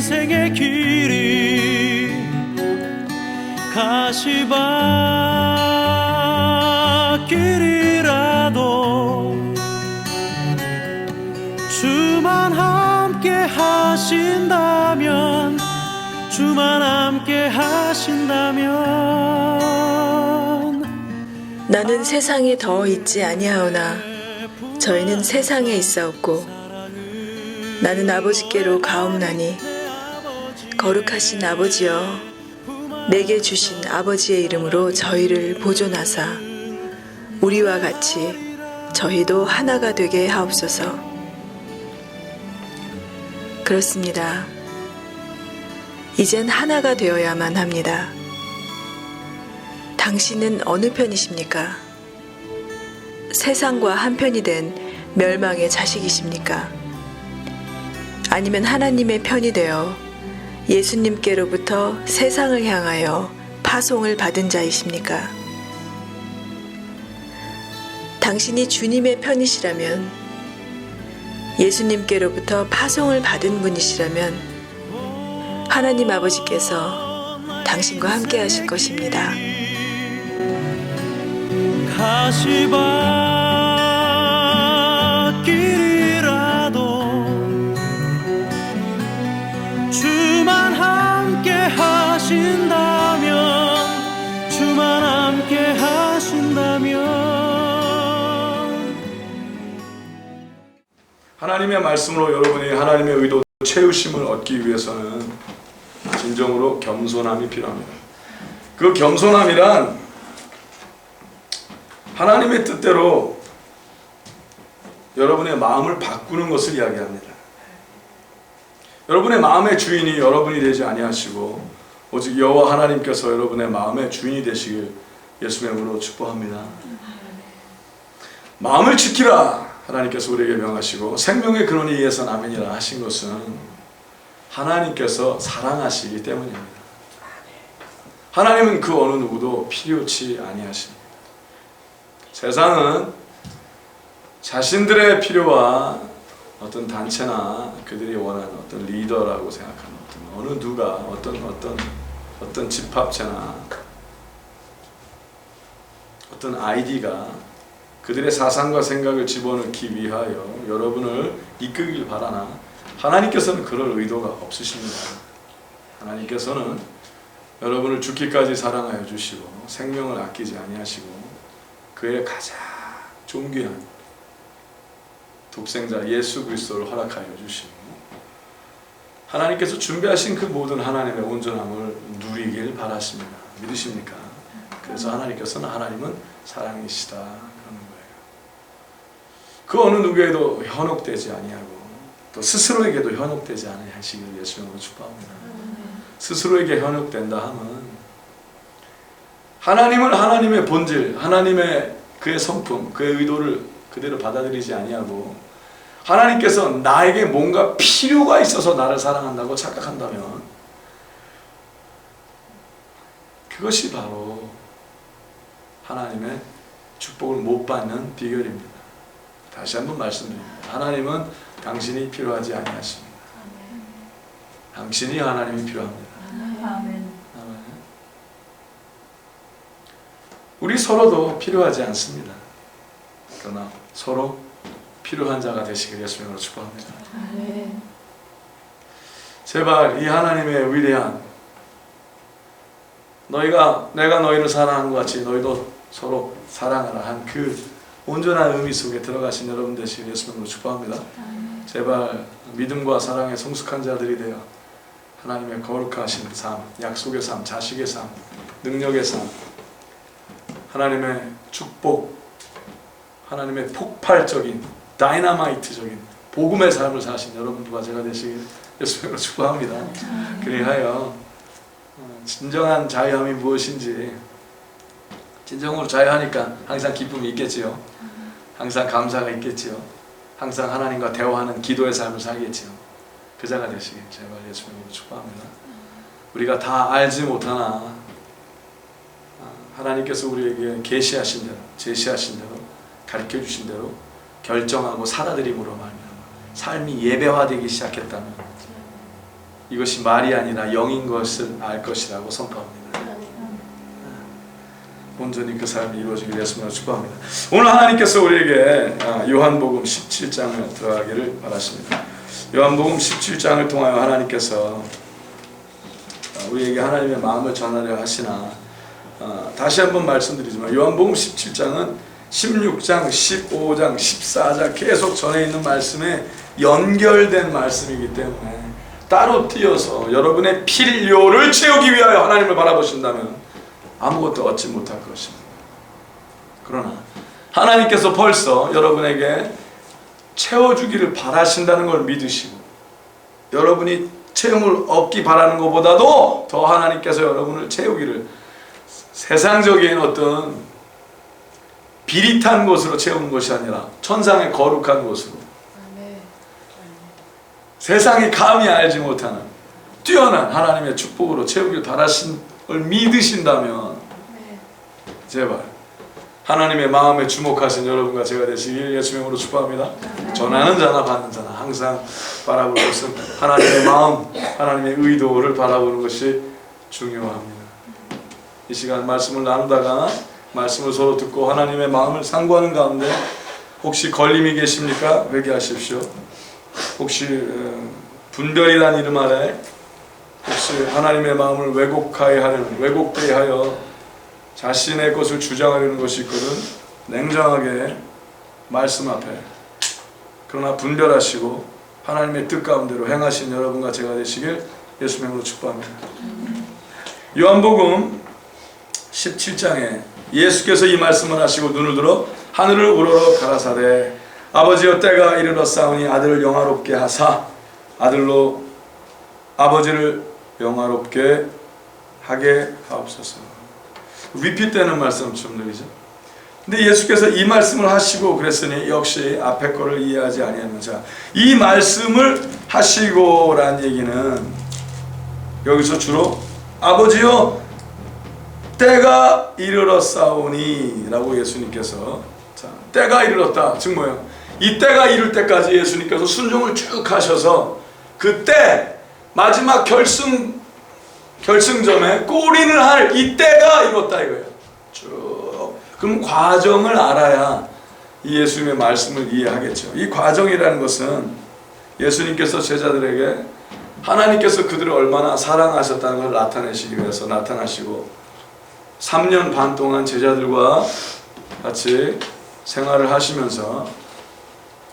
인생의 길이 가시밭길이라도 주만 함께 하신다면, 주만 함께 하신다면. 나는 세상에 더 있지 아니하오나 저희는 세상에 있사옵고 나는 아버지께로 가옵나니 거룩하신 아버지여, 내게 주신 아버지의 이름으로 저희를 보존하사 우리와 같이 저희도 하나가 되게 하옵소서. 그렇습니다. 이젠 하나가 되어야만 합니다. 당신은 어느 편이십니까? 세상과 한편이 된 멸망의 자식이십니까? 아니면 하나님의 편이 되어 예수님께로부터 세상을 향하여 파송을 받은 자이십니까? 당신이 주님의 편이시라면, 예수님께로부터 파송을 받은 분이시라면 하나님 아버지께서 당신과 함께 하실 것입니다. 가시밭길이라도 주만 함께 하신다면, 주만 함께 하신다면. 하나님의 말씀으로 여러분이 하나님의 의도 채우심을 얻기 위해서는 진정으로 겸손함이 필요합니다. 그 겸손함이란 하나님의 뜻대로 여러분의 마음을 바꾸는 것을 이야기합니다. 여러분의 마음의 주인이 여러분이 되지 아니하시고 오직 여호와 하나님께서 여러분의 마음의 주인이 되시길 예수님의 이름으로 축복합니다. 마음을 지키라 하나님께서 우리에게 명하시고 생명의 근원이 이에선 아멘이라 하신 것은 하나님께서 사랑하시기 때문입니다. 하나님은 그 어느 누구도 필요치 아니하십니다. 세상은 자신들의 필요와 어떤 단체나 그들이 원하는 어떤 리더라고 생각하는 어느 누가 어떤 집합체나 어떤 아이디가 그들의 사상과 생각을 집어넣기 위하여 여러분을 이끌길 바라나 하나님께서는 그럴 의도가 없으십니다. 하나님께서는 여러분을 죽기까지 사랑하여 주시고 생명을 아끼지 아니하시고 그의 가장 존귀한 독생자 예수 그리스도를 허락하여 주시고 하나님께서 준비하신 그 모든 하나님의 온전함을 누리길 바라십니다. 믿으십니까? 그래서 하나님께서는 하나님은 사랑이시다 그러는 거예요. 그 어느 누구에도 현혹되지 아니하고 또 스스로에게도 현혹되지 아니하시길 예수님으로 축복합니다. 스스로에게 현혹된다 하면 하나님을 하나님의 본질, 하나님의 그의 성품, 그의 의도를 그대로 받아들이지 아니하고 하나님께서 나에게 뭔가 필요가 있어서 나를 사랑한다고 착각한다면 그것이 바로 하나님의 축복을 못 받는 비결입니다. 다시 한번 말씀드립니다. 하나님은 당신이 필요하지 아니하십니다. 당신이 하나님이 필요합니다. 아멘. 우리 서로도 필요하지 않습니다. 그러나 서로 필요한 자가 되시길 예수님으로 축복합니다. 아멘. 제발 이 하나님의 위대한 내가 너희를 사랑한 것 같이 너희도 서로 사랑하라 한 그 온전한 의미 속에 들어가신 여러분 되시길 예수님으로 축복합니다. 제발 믿음과 사랑에 성숙한 자들이 되어 하나님의 거룩하신 삶, 약속의 삶, 자식의 삶, 능력의 삶, 하나님의 축복, 하나님의 폭발적인 다이너마이트적인 복음의 삶을 사신 여러분과 제가 되시길 예수님으로 축복합니다. 그리하여 진정한 자유함이 무엇인지, 진정으로 자유하니까 항상 기쁨이 있겠지요. 항상 감사가 있겠지요. 항상 하나님과 대화하는 기도의 삶을 살겠지요. 그 자가 되시길 제발 예수님으로 축복합니다. 우리가 다 알지 못하나 하나님께서 우리에게 계시하신 대로, 제시하신 대로, 가르쳐 주신 대로 결정하고 살아들임으로 말미암아 삶이 예배화되기 시작했다면 이것이 말이 아니라 영인 것을 알 것이라고 선포합니다. 온전히 그 삶이 이루어지기를 예수님으로 축복합니다. 오늘 하나님께서 우리에게 요한복음 17장을 들어가기를 바라십니다. 요한복음 17장을 통하여 하나님께서 우리에게 하나님의 마음을 전하려 하시나, 다시 한번 말씀드리지만 요한복음 17장은 16장, 15장, 14장 계속 전에 있는 말씀에 연결된 말씀이기 때문에 따로 띄어서 여러분의 필요를 채우기 위하여 하나님을 바라보신다면 아무것도 얻지 못할 것입니다. 그러나 하나님께서 벌써 여러분에게 채워주기를 바라신다는 걸 믿으시고, 여러분이 채움을 얻기 바라는 것보다도 더 하나님께서 여러분을 채우기를, 세상적인 어떤 비릿한 곳으로 채우는 것이 아니라 천상의 거룩한 곳으로, 세상이 감히 알지 못하는 뛰어난 하나님의 축복으로 채우기를 바라신 걸 믿으신다면 제발 하나님의 마음에 주목하신 여러분과 제가 되시길 예수의 이름으로 축복합니다. 전하는 자나 받는 자나 항상 바라볼 것은 하나님의 마음, 하나님의 의도를 바라보는 것이 중요합니다. 이 시간 말씀을 나누다가 말씀을 서로 듣고 하나님의 마음을 상고하는 가운데 혹시 걸림이 계십니까? 회개하십시오. 혹시 분별이란 이름 아래 혹시 하나님의 마음을 왜곡하게 하려는, 왜곡되게 하여 자신의 것을 주장하려는 것이 있거든 냉정하게 말씀 앞에, 그러나 분별하시고 하나님의 뜻 가운데로 행하신 여러분과 제가 되시길 예수의 이름으로 축복합니다. 요한복음 17장에 예수께서 이 말씀을 하시고 눈을 들어 하늘을 우러러 가라사대 아버지여 때가 이르렀사오니 아들을 영화롭게 하사 아들로 아버지를 영화롭게 하게 하옵소서. 위피되는 말씀 좀 들리죠? 근데 예수께서 이 말씀을 하시고 그랬으니 역시 앞에 거를 이해하지 아니하면, 자, 이 말씀을 하시고란 얘기는 여기서 주로 아버지여 때가 이르렀사오니 라고 예수님께서, 자, 때가 이르렀다 즉 뭐예요? 이 때가 이룰 때까지 예수님께서 순종을 쭉 하셔서 그때 마지막 결승점에 골인을 할 이 때가 이뤘다 이거예요. 쭉. 그럼 과정을 알아야 이 예수님의 말씀을 이해하겠죠. 이 과정이라는 것은 예수님께서 제자들에게 하나님께서 그들을 얼마나 사랑하셨다는 걸 나타내시기 위해서 나타나시고 3년 반 동안 제자들과 같이 생활을 하시면서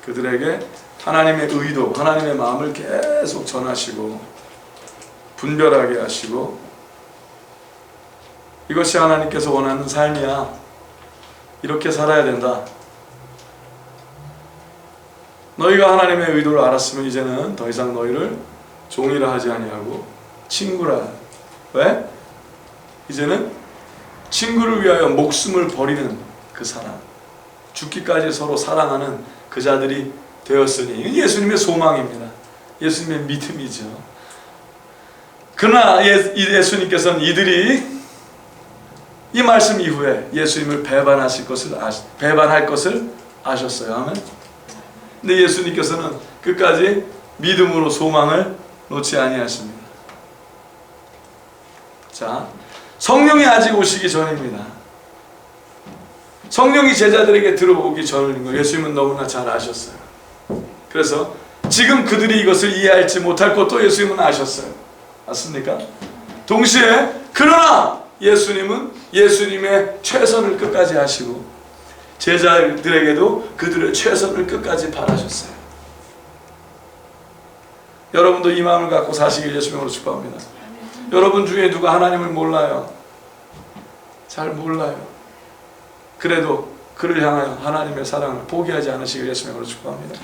그들에게 하나님의 의도, 하나님의 마음을 계속 전하시고 분별하게 하시고, 이것이 하나님께서 원하는 삶이야, 이렇게 살아야 된다, 너희가 하나님의 의도를 알았으면 이제는 더 이상 너희를 종이라 하지 아니하고 친구라. 왜? 이제는 친구를 위하여 목숨을 버리는 그 사랑, 죽기까지 서로 사랑하는 그 자들이 되었으니, 예수님의 소망입니다. 예수님의 믿음이죠. 그러나 예수님께서는 이들이 이 말씀 이후에 예수님을 배반할 것을 아셨어요. 아멘. 근데 예수님께서는 끝까지 믿음으로 소망을 놓지 아니하십니다. 자, 성령이 아직 오시기 전입니다. 성령이 제자들에게 들어오기 전인 거 예수님은 너무나 잘 아셨어요. 그래서 지금 그들이 이것을 이해할지 못할 것도 예수님은 아셨어요. 맞습니까? 동시에 그러나 예수님은 예수님의 최선을 끝까지 하시고 제자들에게도 그들의 최선을 끝까지 바라셨어요. 여러분도 이 마음을 갖고 사시길 예수님으로 축복합니다. 여러분 중에 누가 하나님을 몰라요? 잘 몰라요. 그래도 그를 향하여 하나님의 사랑을 포기하지 않으시길 예수님으로 축복합니다.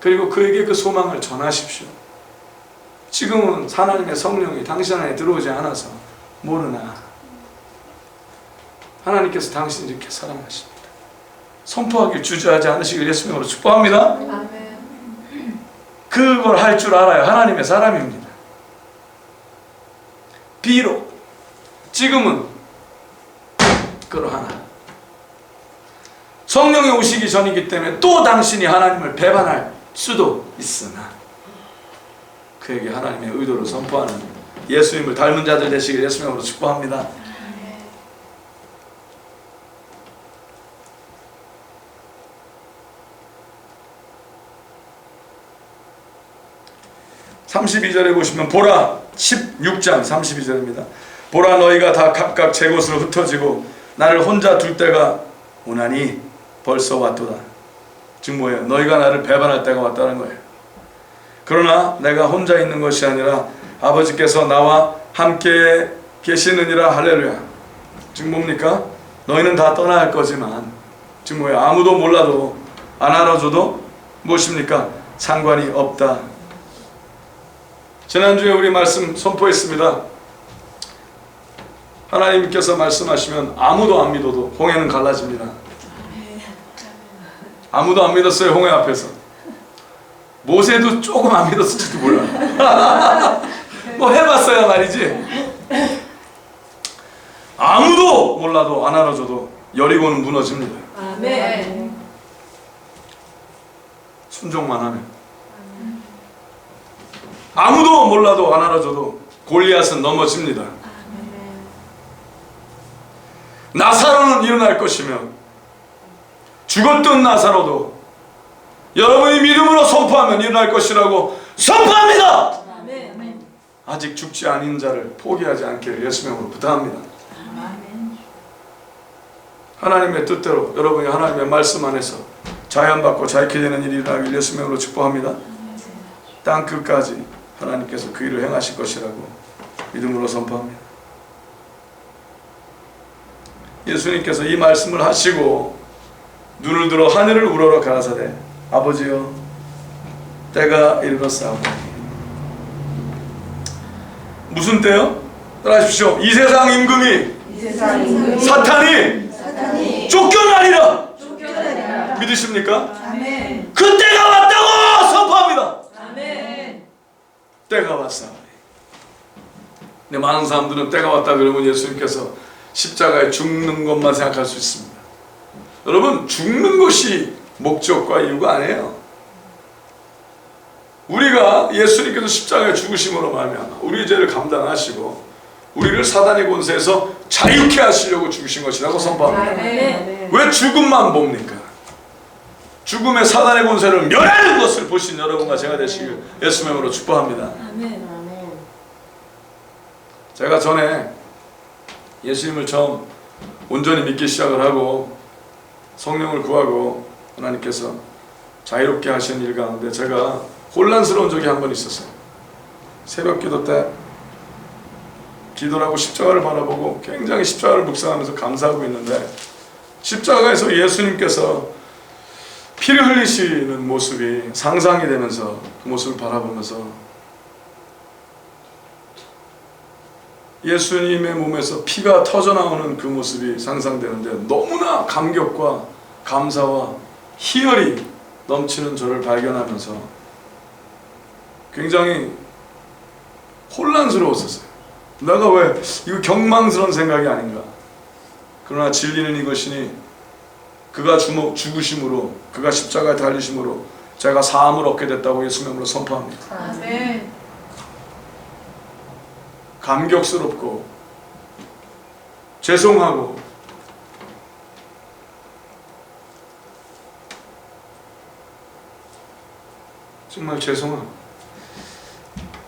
그리고 그에게 그 소망을 전하십시오. 지금은 하나님의 성령이 당신 안에 들어오지 않아서 모르나 하나님께서 당신을 이렇게 사랑하십니다. 선포하길 주저하지 않으시길 예수님으로 축복합니다. 그걸 할 줄 알아요. 하나님의 사람입니다. 비록 지금은 그러하나 성령이 오시기 전이기 때문에 또 당신이 하나님을 배반할 수도 있으나 그에게 하나님의 의도를 선포하는 예수님을 닮은 자들 되시길 예수님으로 축복합니다. 32절에 보시면 보라 16장 32절입니다. 보라 너희가 다 각각 제 곳으로 흩어지고 나를 혼자 둘 때가 오나니 벌써 왔도다. 즉 뭐예요? 너희가 나를 배반할 때가 왔다는 거예요. 그러나 내가 혼자 있는 것이 아니라 아버지께서 나와 함께 계시느니라. 할렐루야. 즉 뭡니까? 너희는 다 떠나야 할 거지만 즉 뭐예요? 아무도 몰라도 안 알아줘도 무엇입니까? 상관이 없다. 지난주에 우리 말씀 선포했습니다. 하나님께서 말씀하시면 아무도 안 믿어도 홍해는 갈라집니다. 아무도 안 믿었어요. 홍해 앞에서. 모세도 조금 안 믿었을지도 몰라. 뭐 해봤어야 말이지. 아무도 몰라도 안 알아줘도 여리고는 무너집니다. 아멘. 순종만 하면. 아무도 몰라도 안 알아줘도 골리앗은 넘어집니다. 나사로는 일어날 것이며 죽었던 나사로도 여러분이 믿음으로 선포하면 일어날 것이라고 선포합니다. 아멘. 아직 죽지 않은 자를 포기하지 않기를 예수님으로 부탁합니다. 하나님의 뜻대로 여러분이 하나님의 말씀 안에서 자연받고 자유케 되는 일이 일어나길 예수님으로 축복합니다. 땅 끝까지 하나님께서 그 일을 행하실 것이라고 믿음으로 선포합니다. 예수님께서 이 말씀을 하시고 눈을 들어 하늘을 우러러 가라사대 아버지여 때가 이르렀사오니. 무슨 때요? 따라하십시오. 이 세상 임금이 사탄이 쫓겨나리라. 믿으십니까? 아멘. 그 때가 왔다고 선포합니다. 아멘. 때가 왔사오니. 근데 많은 사람들은 때가 왔다 그러면 예수님께서 십자가에 죽는 것만 생각할 수 있습니다. 여러분, 죽는 것이 목적과 이유가 아니에요. 우리가 예수님께서 십자가에 죽으심으로 말미암아 우리의 죄를 감당하시고 우리를 사단의 권세에서 자유케 하시려고 죽으신 것이라고 선포합니다. 아멘. 왜 죽음만 봅니까? 죽음의 사단의 권세를 멸하는 것을 보신 여러분과 제가 되시길 예수님으로 축복합니다. 아멘. 제가 전에 예수님을 처음 온전히 믿기 시작을 하고 성령을 구하고 하나님께서 자유롭게 하신 일 가운데 제가 혼란스러운 적이 한 번 있었어요. 새벽 기도 때 기도를 하고 십자가를 바라보고 굉장히 십자가를 묵상하면서 감사하고 있는데 십자가에서 예수님께서 피를 흘리시는 모습이 상상이 되면서 그 모습을 바라보면서 예수님의 몸에서 피가 터져나오는 그 모습이 상상되는데 너무나 감격과 감사와 희열이 넘치는 저를 발견하면서 굉장히 혼란스러웠었어요. 내가 왜 이거 경망스러운 생각이 아닌가. 그러나 진리는 이것이니 그가 죽으심으로 그가 십자가에 달리심으로 제가 사함을 얻게 됐다고 예수님으로 선포합니다. 아멘. 감격스럽고 죄송하고 정말 죄송하고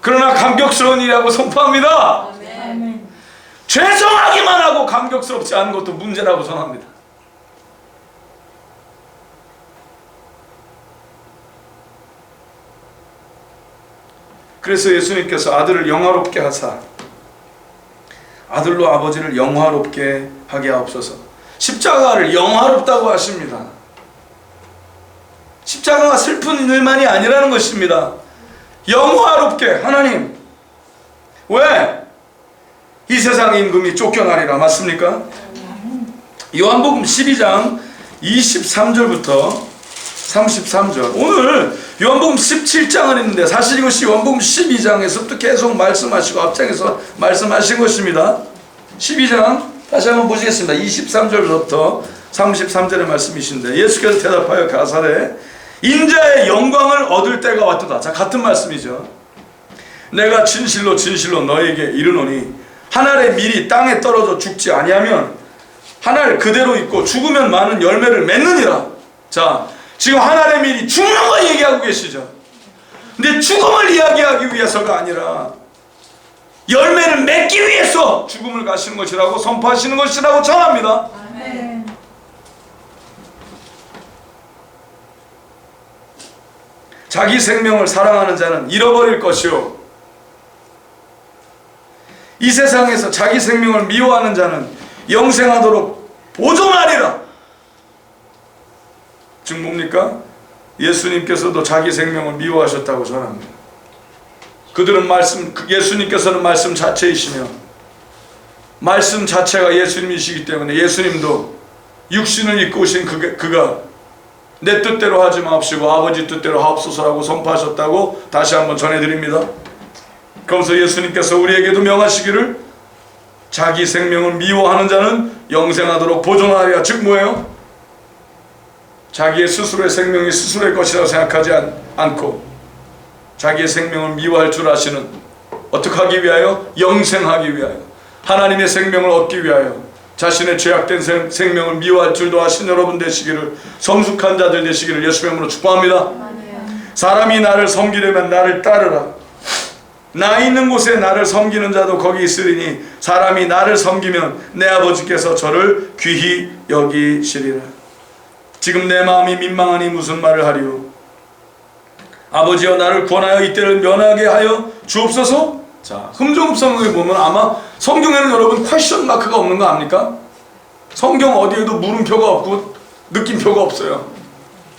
그러나 감격스러운 일이라고 선포합니다. 아멘. 죄송하기만 하고 감격스럽지 않은 것도 문제라고 전합니다. 그래서 예수님께서 아들을 영화롭게 하사 아들로 아버지를 영화롭게 하게 하옵소서. 십자가를 영화롭다고 하십니다. 십자가가 슬픈 일만이 아니라는 것입니다. 영화롭게. 하나님, 왜? 이 세상 임금이 쫓겨나리라. 맞습니까? 요한복음 12장 23절부터 33절. 오늘 요한복음 17장을 했는데 사실 이것이 요한복음 12장에서부터 계속 말씀하시고 앞장에서 말씀하신 것입니다. 12장 다시 한번 보시겠습니다. 23절부터 33절의 말씀이신데 예수께서 대답하여 가사대 인자의 영광을 얻을 때가 왔도다. 자, 같은 말씀이죠. 내가 진실로 진실로 너에게 이르노니 한 알의 밀이 땅에 떨어져 죽지 아니하면 한 알 그대로 있고 죽으면 많은 열매를 맺느니라. 자, 지금 한 알의 밀이 죽는 거 얘기하고 계시죠. 근데 죽음을 이야기하기 위해서가 아니라 열매를 맺기 위해서 죽음을 가시는 것이라고 선포하시는 것이라고 전합니다. 아멘. 자기 생명을 사랑하는 자는 잃어버릴 것이요 이 세상에서 자기 생명을 미워하는 자는 영생하도록 보존하리라. 지금 뭡니까? 예수님께서도 자기 생명을 미워하셨다고 전합니다. 그들은 예수님께서는 말씀 자체이시며 말씀 자체가 예수님이시기 때문에 예수님도 육신을 입고 오신 그가 내 뜻대로 하지 마옵시고 아버지 뜻대로 하옵소서라고 선포하셨다고 다시 한번 전해드립니다. 그러면서 예수님께서 우리에게도 명하시기를 자기 생명을 미워하는 자는 영생하도록 보존하리라. 즉 뭐예요? 자기의 스스로의 생명이 스스로의 것이라고 생각하지 않고 자기의 생명을 미워할 줄 아시는, 어떻게 하기 위하여? 영생하기 위하여, 하나님의 생명을 얻기 위하여 자신의 죄악된 생명을 미워할 줄도 아신 여러분 되시기를, 성숙한 자들 되시기를 예수의 이름으로 축복합니다. 사람이 나를 섬기려면 나를 따르라. 나 있는 곳에 나를 섬기는 자도 거기 있으리니 사람이 나를 섬기면 내 아버지께서 저를 귀히 여기시리라. 지금 내 마음이 민망하니 무슨 말을 하리요? 아버지여 나를 구원하여 이때를 면하게 하여 주옵소서. 자, 흠정음성에 보면 아마 성경에는 여러분 퀘션 마크가 없는 거 압니까? 성경 어디에도 물음표가 없고 느낌표가 없어요.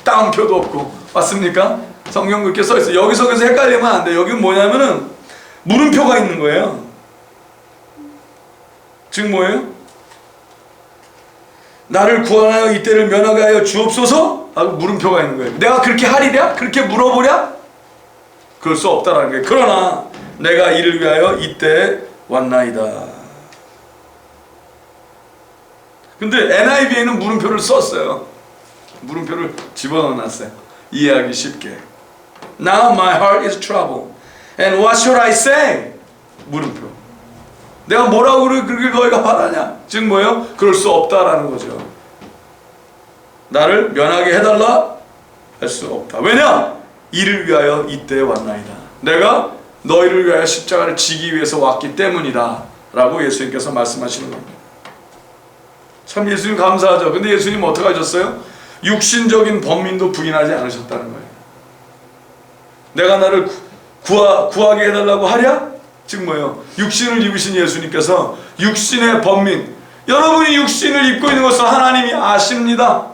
따옴표도 없고. 맞습니까? 성경 그렇게 써있어요. 여기서 그래서 헷갈리면 안 돼요. 여기는 뭐냐면은 물음표가 있는 거예요. 즉 뭐예요? 나를 구원하여 이때를 면하게 하여 주옵소서 하고 물음표가 있는 거예요. 내가 그렇게 하리랴? 그렇게 물어보랴? 그럴 수 없다라는 거예요. 그러나 내가 이를 위하여 이때 왔나이다. 근데 NIV에는 물음표를 썼어요. 물음표를 집어넣어놨어요. 이해하기 쉽게. Now my heart is troubled. And what should I say? 물음표. 내가 뭐라고 그렇게 너희가 바라냐? 즉 뭐예요? 그럴 수 없다라는 거죠. 나를 면하게 해달라? 할 수 없다. 왜냐? 이를 위하여 이때에 왔나이다. 내가 너희를 위하여 십자가를 지기 위해서 왔기 때문이다 라고 예수님께서 말씀하시는 겁니다. 참 예수님 감사하죠. 근데 예수님 어떻게 하셨어요? 육신적인 범민도 부인하지 않으셨다는 거예요. 내가 나를 구하게 해달라고 하랴? 즉 뭐예요? 육신을 입으신 예수님께서 육신의 범민, 여러분이 육신을 입고 있는 것을 하나님이 아십니다.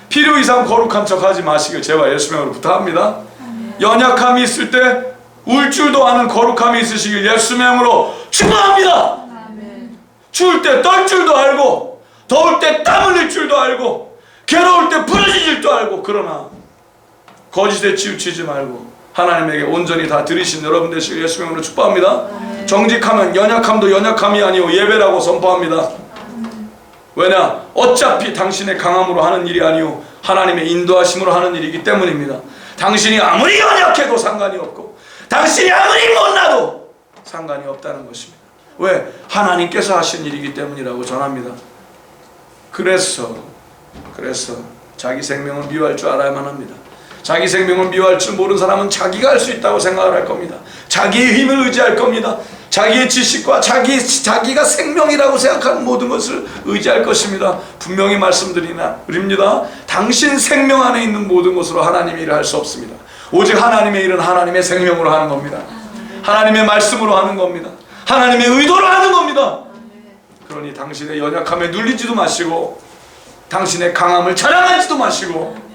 필요 이상 거룩한 척 하지 마시길 제발 예수님으로 부탁합니다. 연약함이 있을 때 울 줄도 아는 거룩함이 있으시길 예수님으로 축원합니다. 추울 때 떨 줄도 알고 더울 때 땀 흘릴 줄도 알고 괴로울 때 부러질 줄도 알고, 그러나 거짓에 치우치지 말고 하나님에게 온전히 다 드리신 여러분 되시길 예수의 이름으로 축복합니다. 정직하면 연약함도 연약함이 아니오 예배라고 선포합니다. 왜냐? 어차피 당신의 강함으로 하는 일이 아니오 하나님의 인도하심으로 하는 일이기 때문입니다. 당신이 아무리 연약해도 상관이 없고 당신이 아무리 못나도 상관이 없다는 것입니다. 왜? 하나님께서 하신 일이기 때문이라고 전합니다. 그래서 자기 생명을 미워할 줄 알아야만 합니다. 자기 생명을 미워할 줄 모르는 사람은 자기가 할 수 있다고 생각을 할 겁니다. 자기의 힘을 의지할 겁니다. 자기의 지식과 자기가 생명이라고 생각하는 모든 것을 의지할 것입니다. 분명히 말씀드립니다. 당신 생명 안에 있는 모든 것으로 하나님의 일을 할 수 없습니다. 오직 하나님의 일은 하나님의 생명으로 하는 겁니다. 하나님의 말씀으로 하는 겁니다. 하나님의 의도로 하는 겁니다. 그러니 당신의 연약함에 눌리지도 마시고 당신의 강함을 자랑하지도 마시고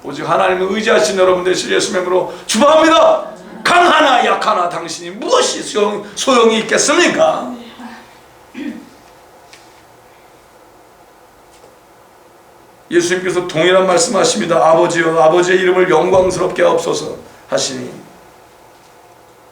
오직 하나님을 의지하신 여러분 되실 예수님의 이름으로 축복합니다. 강하나 약하나 당신이 무엇이 소용이 있겠습니까? 예수님께서 동일한 말씀하십니다. 아버지여 아버지의 이름을 영광스럽게 하옵소서 하시니,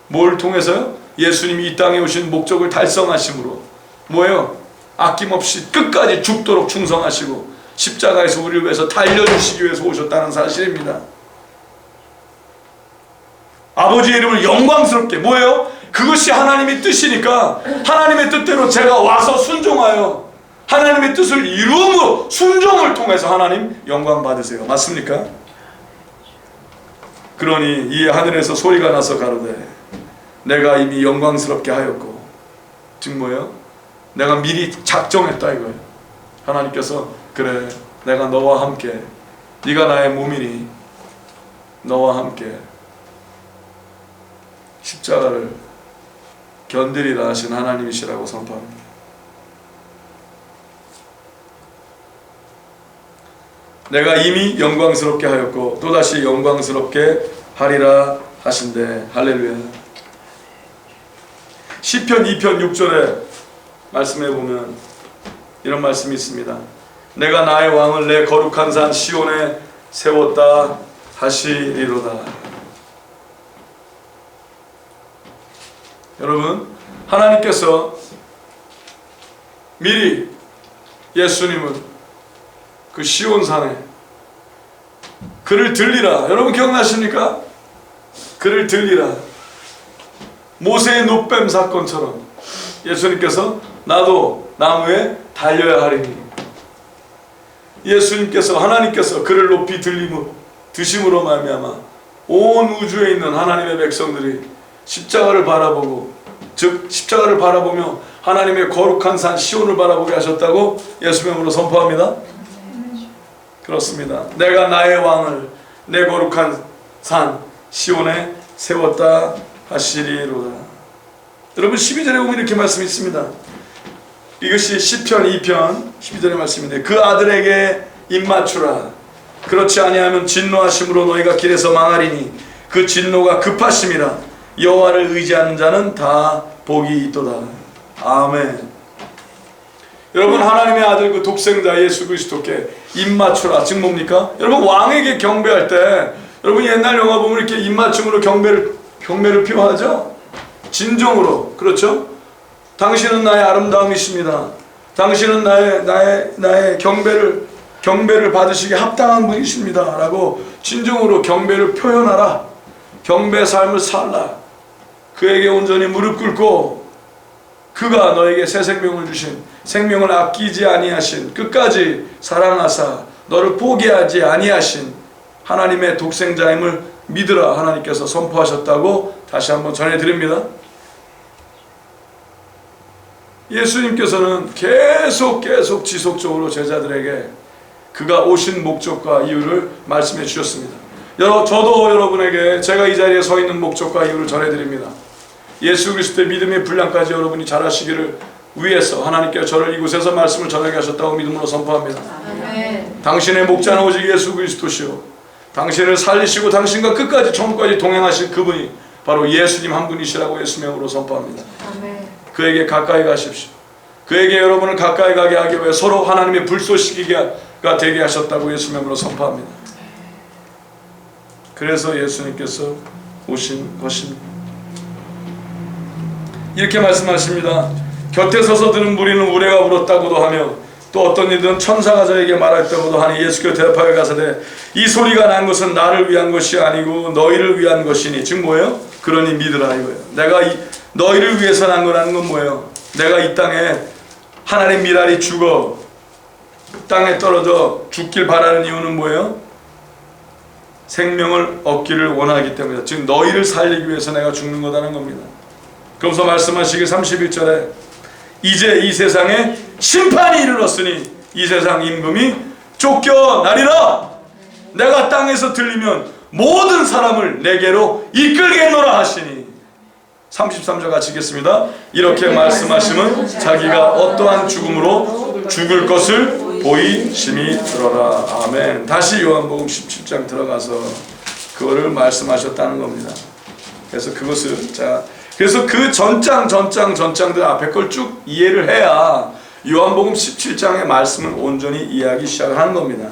뭘 통해서요? 예수님이 이 땅에 오신 목적을 달성하심으로 뭐예요? 아낌없이 끝까지 죽도록 충성하시고 십자가에서 우리를 위해서 달려주시기 위해서 오셨다는 사실입니다. 아버지의 이름을 영광스럽게, 뭐예요? 그것이 하나님의 뜻이니까 하나님의 뜻대로 제가 와서 순종하여 하나님의 뜻을 이루므로 순종을 통해서 하나님 영광 받으세요. 맞습니까? 그러니 이 하늘에서 소리가 나서 가로되 내가 이미 영광스럽게 하였고, 즉 뭐예요? 내가 미리 작정했다 이거예요. 하나님께서 그래 내가 너와 함께, 네가 나의 몸이니 너와 함께 십자가를 견디리라 하신 하나님이시라고 선포합니다. 내가 이미 영광스럽게 하였고 또다시 영광스럽게 하리라 하신대. 할렐루야. 시편 2편 6절에 말씀해 보면 이런 말씀이 있습니다. 내가 나의 왕을 내 거룩한 산 시온에 세웠다 하시리로다. 여러분, 하나님께서 미리 예수님은 그 시온산에 그를 들리라. 여러분 기억나십니까? 그를 들리라. 모세의 노뱀 사건처럼 예수님께서 나도 나무에 달려야 하리니, 예수님께서 하나님께서 그를 높이 드심으로 말미암아 온 우주에 있는 하나님의 백성들이 십자가를 바라보고, 즉 십자가를 바라보며 하나님의 거룩한 산 시온을 바라보게 하셨다고 예수 이름으로 선포합니다. 그렇습니다. 내가 나의 왕을 내 거룩한 산 시온에 세웠다 하시리로다. 여러분 12절에 보면 이렇게 말씀이 있습니다. 이것이 시편 2편 12절의 말씀인데 그 아들에게 입맞추라. 그렇지 아니하면 진노하심으로 너희가 길에서 망하리니 그 진노가 급하심이라. 여호와를 의지하는 자는 다 복이 있도다. 아멘. 여러분 하나님의 아들 그 독생자 예수 그리스도께 입맞추라. 즉 뭡니까? 여러분 왕에게 경배할 때 여러분 옛날 영화 보면 이렇게 입맞춤으로 경배를 표하죠? 진정으로. 그렇죠? 당신은 나의 아름다움이십니다. 당신은 나의 경배를 받으시기에 합당한 분이십니다. 라고 진정으로 경배를 표현하라. 경배 삶을 살라. 그에게 온전히 무릎 꿇고 그가 너에게 새 생명을 주신, 생명을 아끼지 아니하신, 끝까지 사랑하사 너를 포기하지 아니하신 하나님의 독생자임을 믿으라. 하나님께서 선포하셨다고 다시 한번 전해드립니다. 예수님께서는 계속 지속적으로 제자들에게 그가 오신 목적과 이유를 말씀해 주셨습니다. 저도 여러분에게 제가 이 자리에 서 있는 목적과 이유를 전해드립니다. 예수 그리스도의 믿음의 분량까지 여러분이 잘하시기를 위해서 하나님께서 저를 이곳에서 말씀을 전하게 하셨다고 믿음으로 선포합니다. 아멘. 당신의 목자는 오직 예수 그리스도시요 당신을 살리시고 당신과 끝까지 천국까지 동행하실 그분이 바로 예수님 한 분이시라고 예수 명으로 선포합니다. 아멘. 그에게 가까이 가십시오. 그에게 여러분을 가까이 가게 하기 위해 서로 하나님의 불쏘시기가 되게 하셨다고 예수 명으로 선포합니다. 그래서 예수님께서 오신 것입니다. 이렇게 말씀하십니다. 곁에 서서 들은 무리는 우레가 울었다고도 하며 또 어떤 이들은 천사가 저에게 말했다고도 하니 예수께서 대답하여 가사대 이 소리가 난 것은 나를 위한 것이 아니고 너희를 위한 것이니. 즉 뭐예요? 그러니 믿으라 이거예요. 내가 너희를 위해서 난 거라는 건 뭐예요? 내가 이 땅에 하나님 미랄이 죽어 땅에 떨어져 죽길 바라는 이유는 뭐예요? 생명을 얻기를 원하기 때문이다. 즉 너희를 살리기 위해서 내가 죽는 거다는 겁니다. 그러면서 말씀하시기 31절에 이제 이 세상에 심판이 이르렀으니 이 세상 임금이 쫓겨나리라. 내가 땅에서 들리면 모든 사람을 내게로 이끌겠노라 하시니. 33절 같이 읽겠습니다. 이렇게 말씀하시면 자기가 어떠한 죽음으로 죽을 것을 보이심이 들어라. 아멘. 다시 요한복음 17장 들어가서 그거를 말씀하셨다는 겁니다. 그래서 그것을 그래서 그 전장들 앞에 걸 쭉 이해를 해야 요한복음 17장의 말씀을 온전히 이해하기 시작하는 겁니다.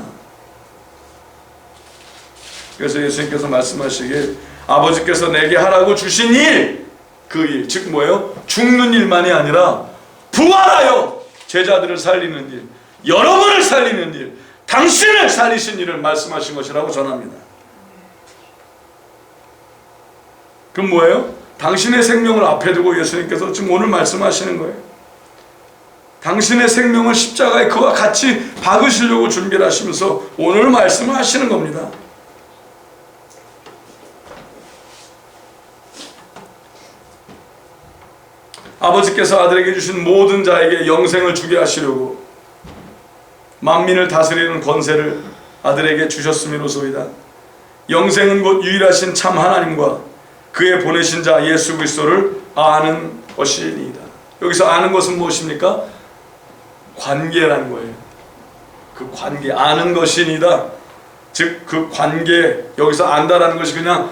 그래서 예수님께서 말씀하시길 아버지께서 내게 하라고 주신 일, 그 일, 즉 뭐예요? 죽는 일만이 아니라 부활하여 제자들을 살리는 일, 여러분을 살리는 일, 당신을 살리신 일을 말씀하신 것이라고 전합니다. 그럼 뭐예요? 당신의 생명을 앞에 두고 예수님께서 지금 오늘 말씀하시는 거예요. 당신의 생명을 십자가에 그와 같이 박으시려고 준비를 하시면서 오늘 말씀을 하시는 겁니다. 아버지께서 아들에게 주신 모든 자에게 영생을 주게 하시려고 만민을 다스리는 권세를 아들에게 주셨음이로소이다. 영생은 곧 유일하신 참 하나님과 그의 보내신 자 예수 그리스도를 아는 것이니이다. 여기서 아는 것은 무엇입니까? 관계라는 거예요. 그 관계, 아는 것이니이다. 즉 그 관계, 여기서 안다라는 것이 그냥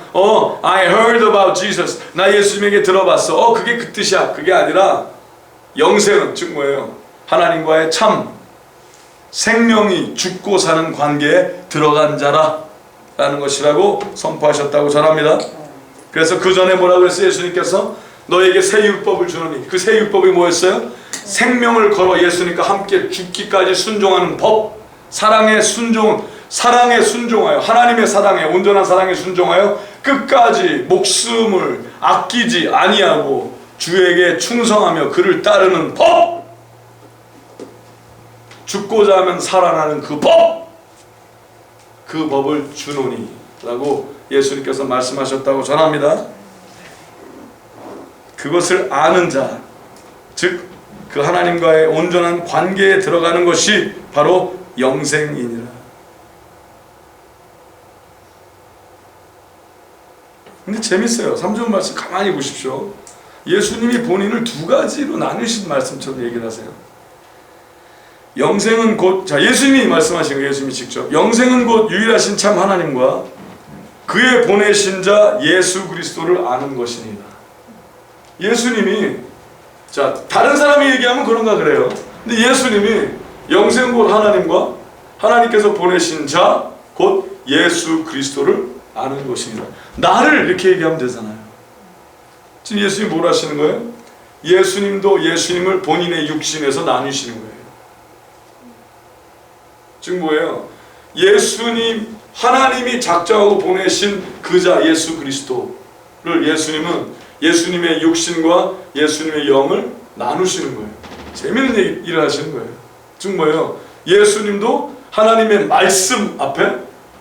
I heard about Jesus, 나 예수님에게 들어봤어, 그게 그 뜻이야. 그게 아니라 영생은 즉 뭐예요? 하나님과의 참 생명이 죽고 사는 관계에 들어간 자라 라는 것이라고 선포하셨다고 전합니다. 그래서 그 전에 뭐라고 그랬어요? 예수님께서 너에게 새 율법을 주노니, 그 새 율법이 뭐였어요? 생명을 걸어 예수님과 함께 죽기까지 순종하는 법, 사랑에 순종하여, 하나님의 사랑에, 온전한 사랑에 순종하여 끝까지 목숨을 아끼지 아니하고 주에게 충성하며 그를 따르는 법, 죽고자 하면 살아나는 그 법, 그 법을 주노니 라고 예수님께서 말씀하셨다고 전합니다. 그것을 아는 자, 즉 그 하나님과의 온전한 관계에 들어가는 것이 바로 영생이니라. 근데 재밌어요. 3절 말씀 가만히 보십시오. 예수님이 본인을 두 가지로 나누신 말씀처럼 얘기를 하세요. 영생은 곧, 자, 예수님이 말씀하신 거예요. 예수님이 직접. 영생은 곧 유일하신 참 하나님과 그의 보내신 자 예수 그리스도를 아는 것이니라. 예수님이, 자, 다른 사람이 얘기하면 그런가 그래요. 근데 예수님이 영생 곧 하나님과 하나님께서 보내신 자 곧 예수 그리스도를 아는 것이니라. 나를 이렇게 얘기하면 되잖아요. 지금 예수님이 뭘 하시는 거예요? 예수님도 예수님을 본인의 육신에서 나누시는 거예요. 지금 뭐예요? 예수님, 하나님이 작정하고 보내신 그 자 예수 그리스도를 예수님은 예수님의 육신과 예수님의 영을 나누시는 거예요. 재미있는 일을 하시는 거예요. 지금 뭐예요? 예수님도 하나님의 말씀 앞에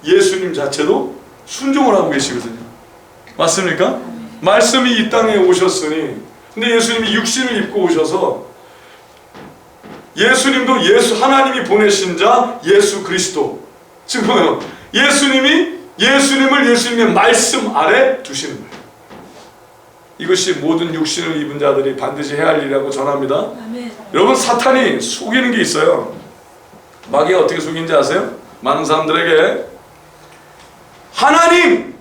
예수님 자체도 순종을 하고 계시거든요. 맞습니까? 말씀이 이 땅에 오셨으니, 근데 예수님이 육신을 입고 오셔서 예수님도 하나님이 보내신 자 예수 그리스도, 지금 뭐예요? 예수님이 예수님을 예수님의 말씀 아래 두시는 거예요. 이것이 모든 육신을 입은 자들이 반드시 해야 할 일이라고 전합니다. 아멘. 여러분, 사탄이 속이는 게 있어요. 마귀가 어떻게 속이는지 아세요? 많은 사람들에게 하나님,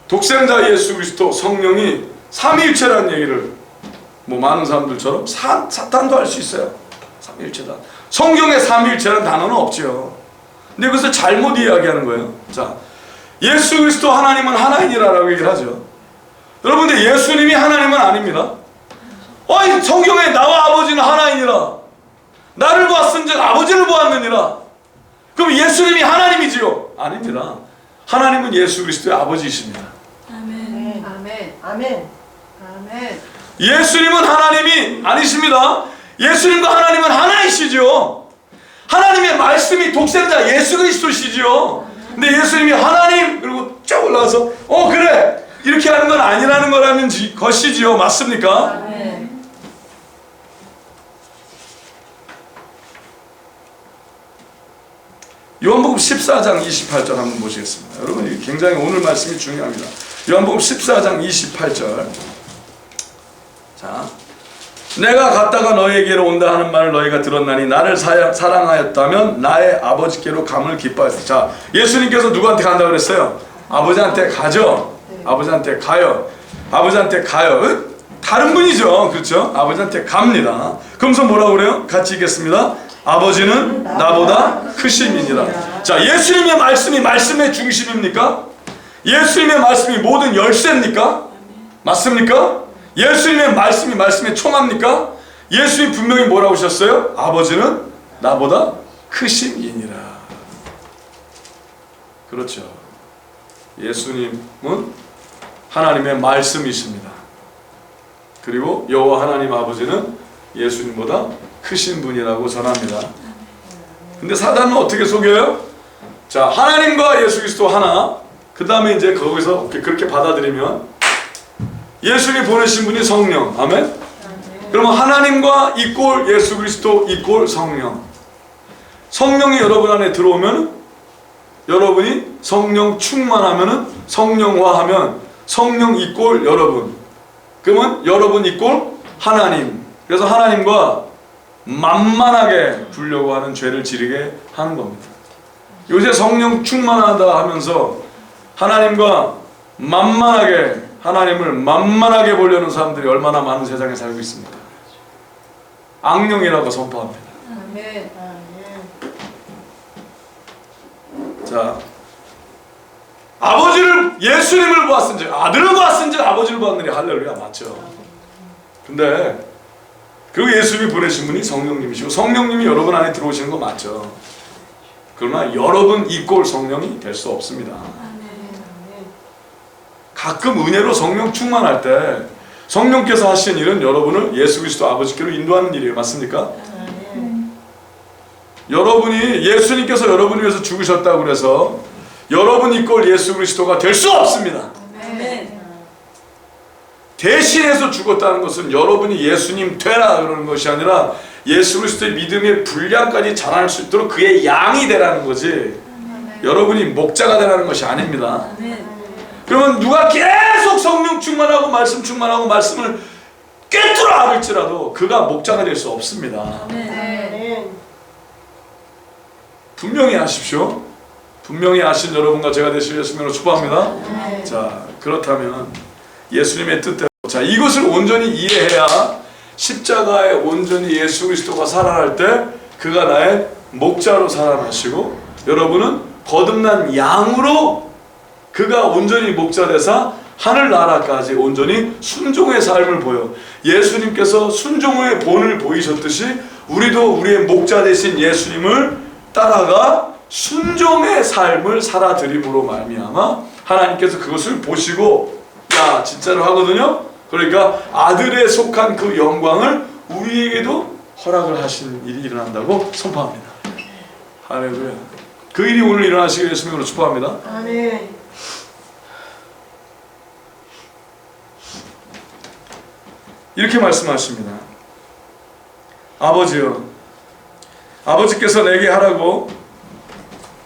독생자 예수 그리스도, 성령이 삼위일체라는 얘기를 많은 사람들처럼 사탄도 할 수 있어요. 삼위일체다. 성경에 삼위일체라는 단어는 없지요. 근데 그것을 잘못 이야기하는 거예요. 자, 예수 그리스도 하나님은 하나이니라라고 얘기를 하죠. 여러분들, 예수님이 하나님은 아닙니다. 성경에 나와 아버지는 하나이니라, 나를 보았은즉 아버지를 보았느니라. 그럼 예수님이 하나님이지요? 아닙니다. 하나님은 예수 그리스도의 아버지이십니다. 아멘. 아멘. 아멘. 아멘. 예수님은 하나님이 아니십니다. 예수님과 하나님은 하나이시죠. 하나님의 말씀이 독생자 예수 그리스도시죠. 근데 예수님이 하나님, 그리고 쫙 올라와서 그래, 이렇게 하는 건 아니라는 거라는 것이지요. 맞습니까? 아멘. 요한복음 14장 28절 한번 보시겠습니다. 여러분, 이 굉장히 오늘 말씀이 중요합니다. 요한복음 14장 28절. 자, 내가 갔다가 너희에게로 온다 하는 말을 너희가 들었나니 나를 사랑하였다면 나의 아버지께로 감을 기뻐하였다. 자, 예수님께서 누구한테 간다고 그랬어요? 아버지한테 가죠. 아버지한테 가요. 아버지한테 가요. 다른 분이죠. 그렇죠? 아버지한테 갑니다. 그러면서 뭐라고 그래요? 같이 읽겠습니다. 아버지는 나보다 크심이니라. 자, 예수님의 말씀이 말씀의 중심입니까? 예수님의 말씀이 모든 열쇠입니까? 맞습니까? 예수님의 말씀이 말씀의 총합니까? 예수님이 분명히 뭐라고 하셨어요? 아버지는 나보다 크심이니라. 그렇죠. 예수님은 하나님의 말씀이 있습니다. 그리고 여호와 하나님 아버지는 예수님보다 크신 분이라고 전합니다. 근데 사단은 어떻게 속여요? 자, 하나님과 예수 그리스도 하나, 그 다음에 이제 거기서 그렇게 받아들이면 예수님이 보내신 분이 성령. 아멘? 그러면 하나님과 이꼴 예수 그리스도 이꼴 성령. 성령이 여러분 안에 들어오면, 여러분이 성령 충만하면, 성령화하면 성령 이꼴 여러분. 그러면 여러분 이꼴 하나님. 그래서 하나님과 만만하게 부려고 하는 죄를 지르게 하는 겁니다. 요새 성령 충만하다 하면서 하나님과 만만하게, 하나님을 만만하게 보려는 사람들이 얼마나 많은 세상에 살고 있습니까? 악령이라고 선포합니다. 아멘. 자, 아버지를, 예수님을 보았은즉 아들을 보았은즉 아버지를 보았느니 할렐루야. 맞죠? 근데 그 예수님이 보내신 분이 성령님이시고 성령님이 여러분 안에 들어오시는 거 맞죠? 그러나 여러분 이꼴 성령이 될 수 없습니다. 가끔 은혜로 성령 충만할 때 성령께서 하신 일은 여러분을 예수 그리스도 아버지께로 인도하는 일이에요. 맞습니까? 여러분이, 예수님께서 여러분을 위해서 죽으셨다고 그래서 여러분 이꼴 예수 그리스도가 될 수 없습니다. 대신해서 죽었다는 것은 여러분이 예수님 되라 그러는 것이 아니라 예수 그리스도의 믿음의 분량까지 자랄 수 있도록 그의 양이 되라는 거지, 여러분이 목자가 되라는 것이 아닙니다. 그러면 누가 계속 성령 충만하고 말씀 충만하고 말씀을 꿰뚫어 알을지라도 그가 목자가 될 수 없습니다. 분명히 아십시오. 분명히 아신 여러분과 제가 되시겠으면 축복합니다. 자, 그렇다면 예수님의 뜻대로, 자, 이것을 온전히 이해해야 십자가에 온전히 예수 그리스도가 살아날 때 그가 나의 목자로 살아나시고 여러분은 거듭난 양으로 그가 온전히 목자 되사 하늘나라까지 온전히 순종의 삶을 보여. 예수님께서 순종의 본을 보이셨듯이 우리도 우리의 목자 되신 예수님을 따라가 순종의 삶을 살아드림으로 말미암아 하나님께서 그것을 보시고, 야, 진짜로 하거든요. 그러니까 아들에 속한 그 영광을 우리에게도 허락을 하시는 일이 일어난다고 선포합니다. 할렐루야. 그 일이 오늘 일어나시게 예수님으로 축복합니다. 아멘. 이렇게 말씀하십니다. 아버지여, 아버지께서 내게 하라고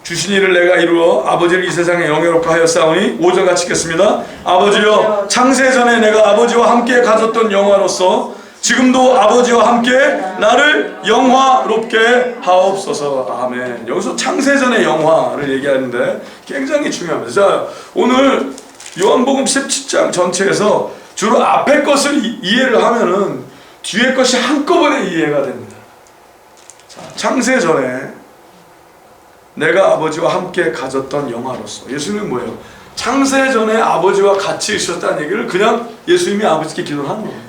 주신 일을 내가 이루어 아버지를 이 세상에 영예롭게 하였사오니 5절 같이 읽겠습니다. 아버지여, 창세전에 내가 아버지와 함께 가졌던 영화로서 지금도 아버지와 함께 나를 영화롭게 하옵소서. 아멘. 여기서 창세전의 영화를 얘기하는데 굉장히 중요합니다. 자, 오늘 요한복음 17장 전체에서 주로 앞에 것을 이해를 하면은 뒤에 것이 한꺼번에 이해가 됩니다. 자, 창세전에 내가 아버지와 함께 가졌던 영화로서, 예수님은 뭐예요? 창세전에 아버지와 같이 있었다는 얘기를 그냥 예수님이 아버지께 기도를 하는 거예요.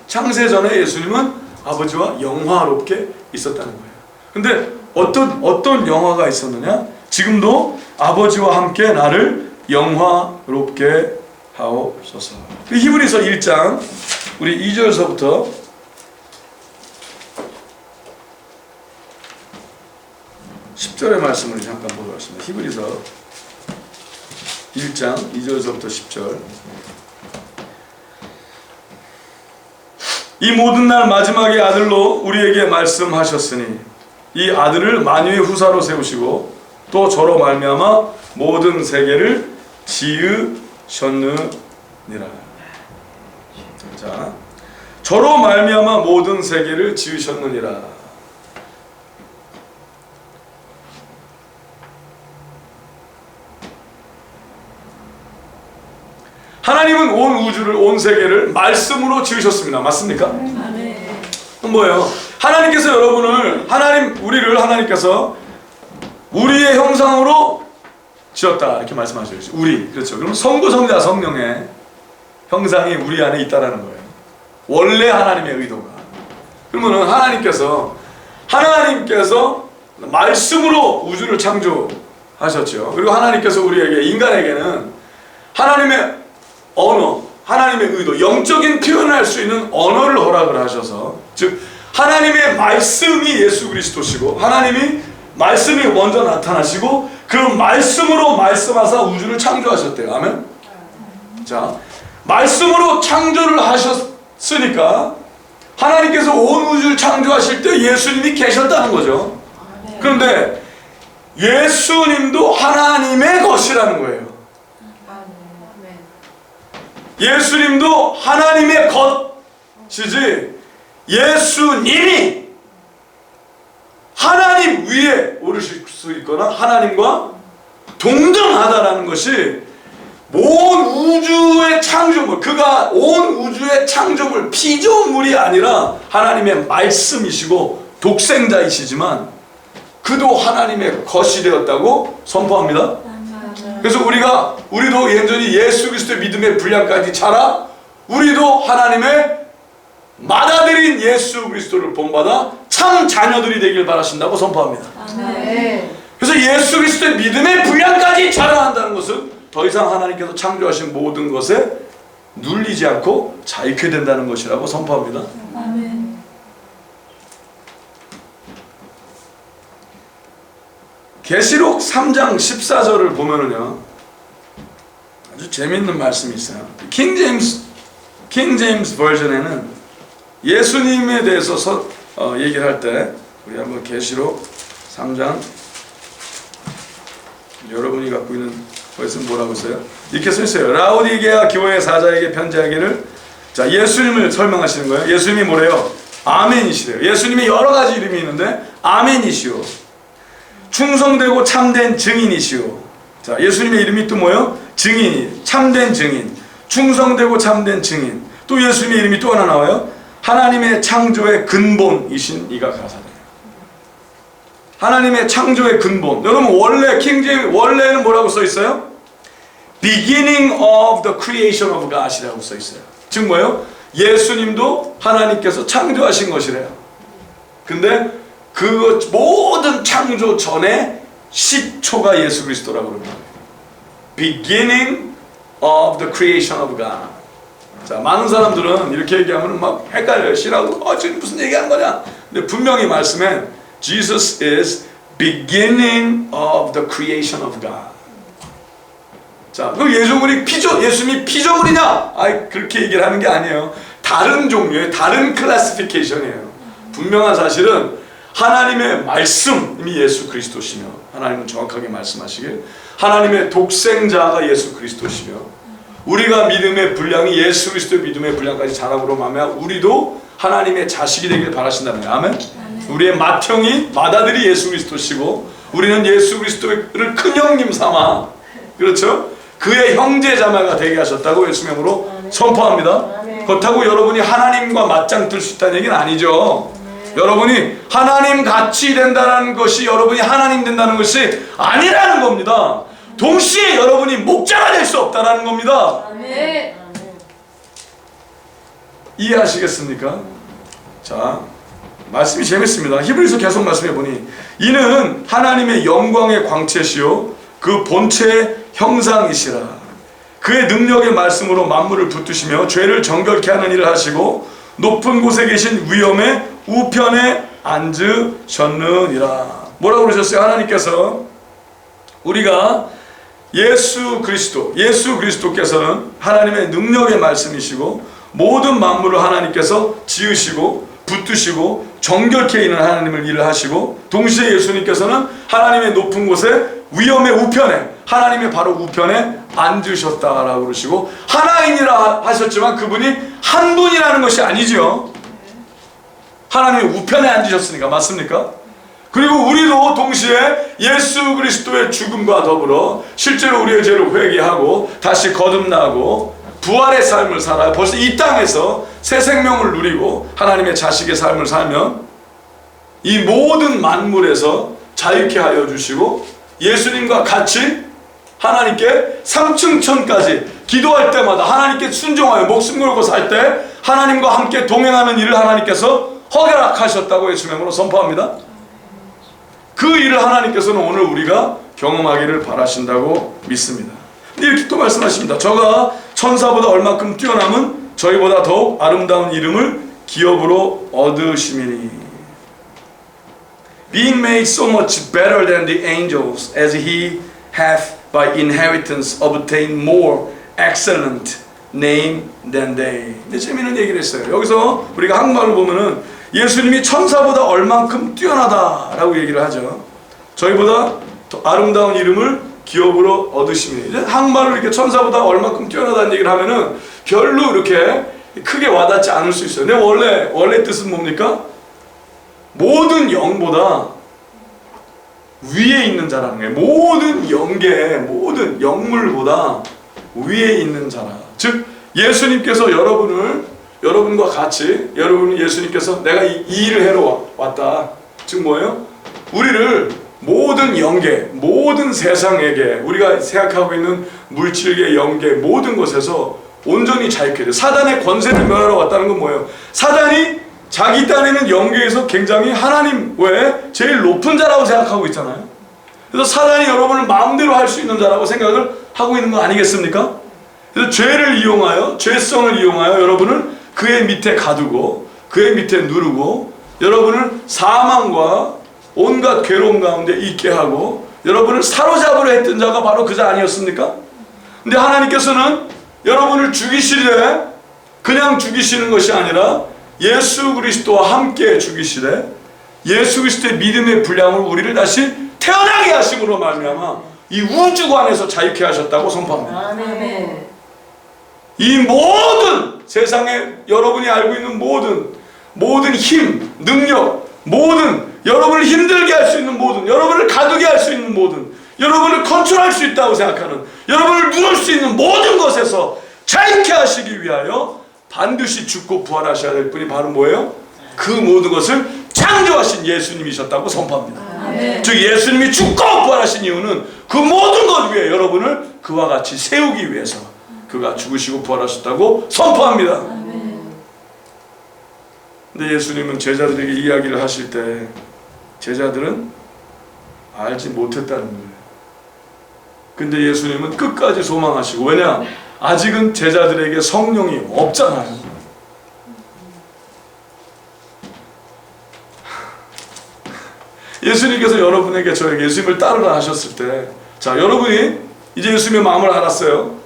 창세전에 예수님은 아버지와 영화롭게 있었다는 거예요. 근데 어떤 영화가 있었느냐? 지금도 아버지와 함께 나를 영화롭게 하옵소서. 히브리서 1장 우리 2절서부터 10절의 말씀을 잠깐 보도록 하겠습니다. 히브리서 1장 2절서부터 10절. 이 모든 날 마지막의 아들로 우리에게 말씀하셨으니 이 아들을 만유의 후사로 세우시고 또 저로 말미암아 모든 세계를 지으셨느니라. 자, 저로 말미암아 모든 세계를 지으셨느니라. 하나님은 온 우주를, 온 세계를 말씀으로 지으셨습니다. 맞습니까? 그럼 뭐예요? 하나님께서 여러분을, 우리를 하나님께서 우리의 형상으로 지었다 이렇게 말씀하셔요. 우리, 그렇죠. 그럼 성부, 성자, 성령의 형상이 우리 안에 있다라는 거예요. 원래 하나님의 의도가. 그러면은 하나님께서 말씀으로 우주를 창조하셨죠. 그리고 하나님께서 우리에게, 인간에게는 하나님의 언어, 하나님의 의도, 영적인 표현을 할 수 있는 언어를 허락을 하셔서, 즉 하나님의 말씀이 예수 그리스도시고 하나님이 말씀이 먼저 나타나시고 그 말씀으로 말씀하사 우주를 창조하셨대요. 아멘. 자, 말씀으로 창조를 하셨으니까 하나님께서 온 우주를 창조하실 때 예수님이 계셨다는 거죠. 그런데 예수님도 하나님의 것이라는 거예요. 예수님도 하나님의 것이지 예수님이 하나님 위에 오르실 수 있거나 하나님과 동등하다라는 것이 온 우주의 창조물, 그가 온 우주의 창조물, 피조물이 아니라 하나님의 말씀이시고 독생자이시지만 그도 하나님의 것이 되었다고 선포합니다. 그래서 우리도 여전히 예수 그리스도의 믿음의 분량까지 자라 우리도 하나님의 맏아들인 예수 그리스도를 본받아 참 자녀들이 되길 바라신다고 선포합니다. 그래서 예수 그리스도의 믿음의 분량까지 자라한다는 것은 더 이상 하나님께서 창조하신 모든 것에 눌리지 않고 자유케 된다는 것이라고 선포합니다. 계시록 3장 14절을 보면은요 아주 재밌는 말씀이 있어요. 킹 제임스 버전에는 예수님에 대해서 얘기를 할 때 우리 한번 계시록 3장 여러분이 갖고 있는 거기서 뭐라고 써요? 이렇게 써 있어요. 라오디게아 교회 사자에게 편지하기를. 자, 예수님을 설명하시는 거예요. 예수님이 뭐래요? 아멘이시래요. 예수님이 여러 가지 이름이 있는데 아멘이시오. 충성되고 참된 증인이시오. 자, 예수님의 이름이 또 뭐예요? 증인이, 참된 증인, 충성되고 참된 증인. 또 예수님의 이름이 또 하나 나와요. 하나님의 창조의 근본이신 이가 가사돼요. 하나님의 창조의 근본. 여러분 원래 원래는 뭐라고 써 있어요? Beginning of the creation of God이라고 써 있어요. 즉 뭐예요? 예수님도 하나님께서 창조하신 것이래요. 근데 그 모든 창조 전에 시초가 예수 그리스도라고 그럽니다. Beginning of the creation of God. 자, 많은 사람들은 이렇게 얘기하면 막 헷갈려요. 싫어하고 지금 무슨 얘기하는 거냐? 근데 분명히 말씀엔 Jesus is beginning of the creation of God. 자, 그 예수님이 피조물이냐? 그렇게 얘기를 하는 게 아니에요. 다른 종류의 다른 클래시피케이션이에요. 분명한 사실은 하나님의 말씀이 예수 그리스도시며 하나님은 정확하게 말씀하시길 하나님의 독생자가 예수 그리스도시며 우리가 믿음의 분량이 예수 그리스도의 믿음의 분량까지 자라므로 말미암아 우리도 하나님의 자식이 되길 바라신다는 거예요. 아멘. 우리의 맏형이 맏아들이 예수 그리스도시고 우리는 예수 그리스도를 큰 형님 삼아 그렇죠? 그의 형제자매가 되게 하셨다고 예수님의 이름으로 선포합니다. 그렇다고 여러분이 하나님과 맞짱 뜰 수 있다는 얘기는 아니죠. 여러분이 하나님 같이 된다는 것이 여러분이 하나님 된다는 것이 아니라는 겁니다. 동시에 여러분이 목자가 될 수 없다는 겁니다. 이해하시겠습니까? 자, 말씀이 재밌습니다. 히브리서 계속 말씀해 보니 이는 하나님의 영광의 광채시요 그 본체의 형상이시라. 그의 능력의 말씀으로 만물을 붙드시며 죄를 정결케 하는 일을 하시고 높은 곳에 계신 위엄의 우편에 앉으셨느니라. 뭐라고 그러셨어요? 하나님께서 우리가 예수 그리스도께서는 하나님의 능력의 말씀이시고 모든 만물을 하나님께서 지으시고 붙드시고 정결케 있는 하나님을 일을 하시고 동시에 예수님께서는 하나님의 높은 곳에 위엄의 우편에 하나님의 바로 우편에 앉으셨다라고 그러시고 하나인이라 하셨지만 그분이 한 분이라는 것이 아니죠. 하나님의 우편에 앉으셨으니까 맞습니까? 그리고 우리도 동시에 예수 그리스도의 죽음과 더불어 실제로 우리의 죄를 회개하고 다시 거듭나고 부활의 삶을 살아요. 벌써 이 땅에서 새 생명을 누리고 하나님의 자식의 삶을 살면 이 모든 만물에서 자유케 하여 주시고 예수님과 같이 하나님께 삼층천까지 기도할 때마다 하나님께 순종하여 목숨 걸고 살 때 하나님과 함께 동행하는 일을 하나님께서 허락하셨다고 예수님으로 선포합니다. 그 일을 하나님께서는 오늘 우리가 경험하기를 바라신다고 믿습니다. 이렇게 또 말씀하십니다. 저가 천사보다 얼마큼 뛰어남은 저희보다 더욱 아름다운 이름을 기업으로 얻으심이니. Being made so much better than the angels, as he hath by inheritance obtained more excellent name than they. 근데 재미있는 얘기를 했어요. 여기서 우리가 한국말로 보면은 예수님이 천사보다 얼만큼 뛰어나다라고 얘기를 하죠. 저희보다 더 아름다운 이름을 기업으로 얻으심이. 한국말로 이렇게 천사보다 얼만큼 뛰어나다는 얘기를 하면은 별로 이렇게 크게 와닿지 않을 수 있어요. 근데 원래 뜻은 뭡니까? 모든 영보다 위에 있는 자라는 거예요. 모든 영계, 모든 영물보다 위에 있는 자라. 즉 예수님께서 여러분과 같이 예수님께서 내가 이 일을 해러 왔다. 즉 뭐예요? 우리를 모든 영계, 모든 세상에게 우리가 생각하고 있는 물질계, 영계 모든 것에서 온전히 자유케 돼. 사단의 권세를 멸하러 왔다는 건 뭐예요? 사단이 자기 딴에는 영계에서 굉장히 하나님 외에 제일 높은 자라고 생각하고 있잖아요. 그래서 사단이 여러분을 마음대로 할 수 있는 자라고 생각을 하고 있는 거 아니겠습니까? 그래서 죄를 이용하여, 죄성을 이용하여 여러분을 그의 밑에 가두고 그의 밑에 누르고 여러분을 사망과 온갖 괴로움 가운데 있게 하고 여러분을 사로잡으려 했던 자가 바로 그 자 아니었습니까? 근데 하나님께서는 여러분을 죽이시되 그냥 죽이시는 것이 아니라 예수 그리스도와 함께 죽이시되 예수 그리스도의 믿음의 분량으로 우리를 다시 태어나게 하심으로 말미암아 이 우주관에서 자유케 하셨다고 선포합니다. 아멘. 이 모든 세상에 여러분이 알고 있는 모든 힘, 능력, 모든 여러분을 힘들게 할 수 있는 모든, 여러분을 가두게 할 수 있는 모든, 여러분을 컨트롤할 수 있다고 생각하는, 여러분을 누를 수 있는 모든 것에서 자유케 하시기 위하여 반드시 죽고 부활하셔야 될 분이 바로 뭐예요? 그 모든 것을 창조하신 예수님이셨다고 선포합니다. 아멘. 즉 예수님이 죽고 부활하신 이유는 그 모든 것 위에 여러분을 그와 같이 세우기 위해서 그가 죽으시고 부활하셨다고 선포합니다. 근데 예수님은 제자들에게 이야기를 하실 때 제자들은 알지 못했다는 거예요. 근데 예수님은 끝까지 소망하시고, 왜냐? 아직은 제자들에게 성령이 없잖아요. 예수님께서 여러분에게 저에게 예수님을 따르라 하셨을 때, 자, 여러분이 이제 예수님의 마음을 알았어요.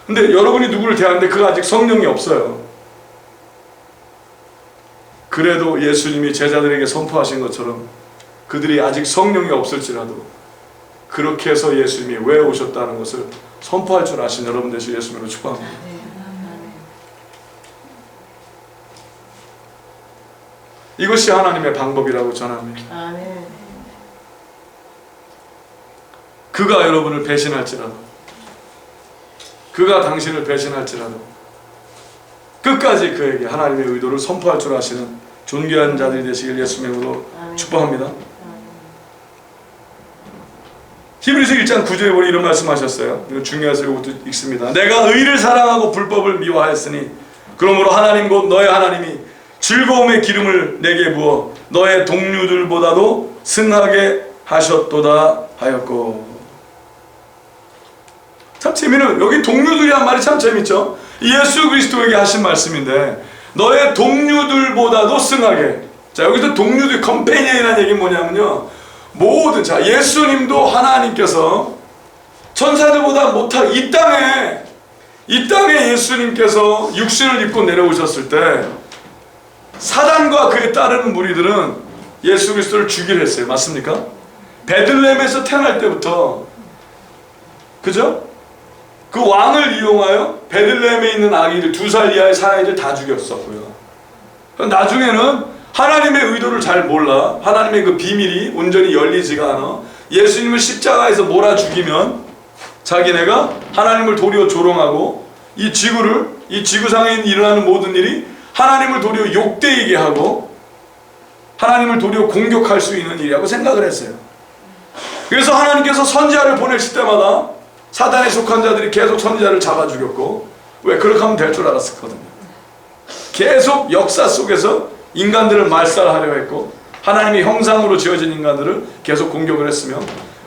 근데 여러분이 누구를 대하는데 그가 아직 성령이 없어요. 그래도 예수님이 제자들에게 선포하신 것처럼 그들이 아직 성령이 없을지라도 그렇게 해서 예수님이 왜 오셨다는 것을 선포할 줄 아신 여러분 되시길 예수님으로 축복합니다. 이것이 하나님의 방법이라고 전합니다. 아멘. 그가 여러분을 배신할지라도, 그가 당신을 배신할지라도 끝까지 그에게 하나님의 의도를 선포할 줄 아시는 존귀한 자들이 되시길 예수님으로 축복합니다. 히브리서 1장 9절에 보니 이런 말씀하셨어요. 이거 중요해서 이것도 읽습니다. 내가 의를 사랑하고 불법을 미워하였으니 그러므로 하나님 곧 너의 하나님이 즐거움의 기름을 내게 부어 너의 동료들보다도 승하게 하셨도다 하였고. 참 재미는, 여기 동료들이란 말이 참 재밌죠. 예수 그리스도에게 하신 말씀인데 너의 동료들보다도 승하게. 자, 여기서 동료들, 컴패니언이라는 얘기는 뭐냐면요, 모든, 자, 예수님도 하나님께서 천사들보다 못한 이 땅에 예수님께서 육신을 입고 내려오셨을 때 사단과 그에 따르는 무리들은 예수 그리스도를 죽이려 했어요. 맞습니까? 베들레헴에서 태어날 때부터, 그죠? 그 왕을 이용하여 베들레헴에 있는 아기들, 2살 이하의 사아이들 다 죽였었고요. 나중에는 하나님의 의도를 잘 몰라, 하나님의 그 비밀이 온전히 열리지가 않아 예수님을 십자가에서 몰아 죽이면 자기네가 하나님을 도리어 조롱하고 이 지구상에 일어나는 모든 일이 하나님을 도리어 욕되게 하고 하나님을 도리어 공격할 수 있는 일이라고 생각을 했어요. 그래서 하나님께서 선지자를 보내실 때마다 사단에 속한 자들이 계속 선지자를 잡아 죽였고, 왜? 그렇게 하면 될 줄 알았거든요. 계속 역사 속에서 인간들을 말살하려 했고 하나님의 형상으로 지어진 인간들을 계속 공격을 했으며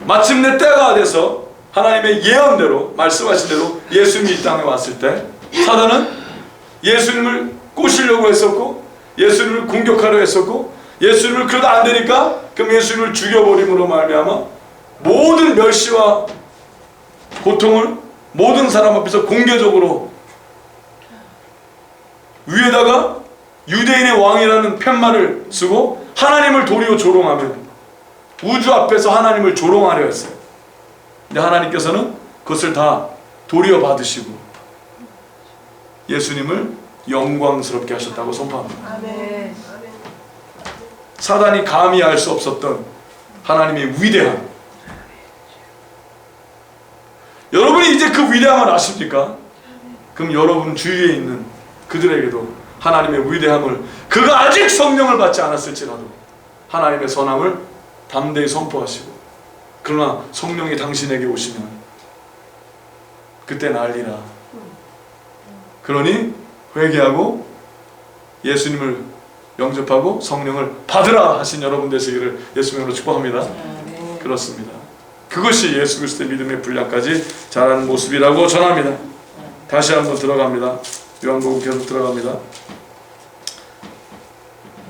마침내 때가 돼서 하나님의 예언대로 말씀하신 대로 예수님이 이 땅에 왔을 때 사단은 예수님을 꼬시려고 했었고 예수님을 공격하려 했었고 예수님을 그러다 안 되니까 그럼 예수님을 죽여버림으로 말미암아 모든 멸시와 고통을 모든 사람 앞에서 공개적으로 위에다가 유대인의 왕이라는 팻말을 쓰고 하나님을 도리어 조롱하며 우주 앞에서 하나님을 조롱하려 했어요. 근데 하나님께서는 그것을 다 도리어 받으시고 예수님을 영광스럽게 하셨다고 선포합니다. 아멘. 사단이 감히 알 수 없었던 하나님의 위대함. 여러분이 이제 그 위대함을 아십니까? 그럼 여러분 주위에 있는 그들에게도 하나님의 위대함을, 그가 아직 성령을 받지 않았을지라도 하나님의 선함을 담대히 선포하시고, 그러나 성령이 당신에게 오시면 그때 난리라. 그러니 회개하고 예수님을 영접하고 성령을 받으라 하신 여러분 되시기를 예수님으로 축복합니다. 그렇습니다. 그것이 예수 그리스도의 믿음의 분량까지 자라는 모습이라고 전합니다. 다시 한번 들어갑니다. 요한복음 계속 들어갑니다.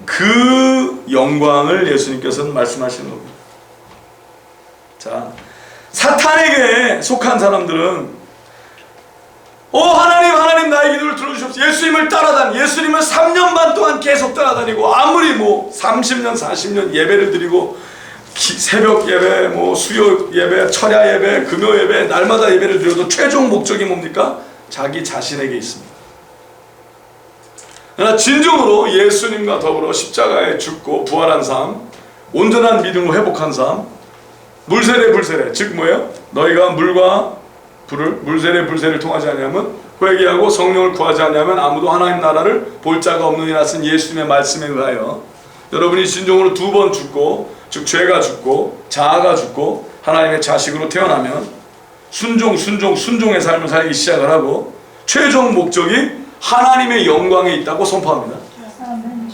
그 영광을 예수님께서는 말씀하시는 겁니다. 자, 사탄에게 속한 사람들은 하나님 나의 기도를 들어주십시오. 예수님을 따라다니, 예수님을 3년 반 동안 계속 따라다니고 아무리 30년 40년 예배를 드리고 새벽 예배, 수요 예배, 철야 예배, 금요 예배, 날마다 예배를 드려도 최종 목적이 뭡니까? 자기 자신에게 있습니다. 그러나 진정으로 예수님과 더불어 십자가에 죽고 부활한 삶, 온전한 믿음으로 회복한 삶, 물세례 불세례, 즉 뭐예요? 너희가 물과 불을, 물세례 불세례를 통하지 않으면, 회개하고 성령을 구하지 않으면 아무도 하나님 나라를 볼 자가 없느니라 쓴 예수님의 말씀에 의하여 여러분이 진정으로 2번 죽고, 즉 죄가 죽고 자아가 죽고 하나님의 자식으로 태어나면 순종의 삶을 살기 시작을 하고 최종 목적이 하나님의 영광에 있다고 선포합니다.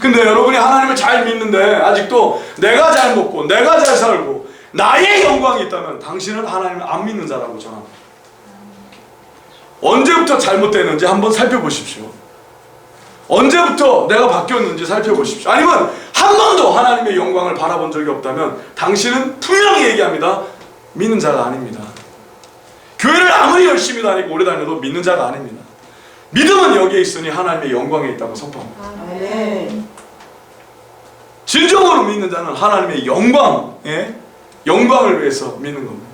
근데 여러분이 하나님을 잘 믿는데 아직도 내가 잘 먹고 내가 잘 살고 나의 영광이 있다면 당신은 하나님을 안 믿는 자라고 전합니다. 언제부터 잘못됐는지 한번 살펴보십시오. 언제부터 내가 바뀌었는지 살펴보십시오. 아니면 한 번도 하나님의 영광을 바라본 적이 없다면 당신은 분명히 얘기합니다. 믿는 자가 아닙니다. 교회를 아무리 열심히 다니고 오래 다녀도 믿는 자가 아닙니다. 믿음은 여기에 있으니 하나님의 영광에 있다고 선포합니다. 아멘. 진정으로 믿는 자는 하나님의 영광을 위해서 믿는 겁니다.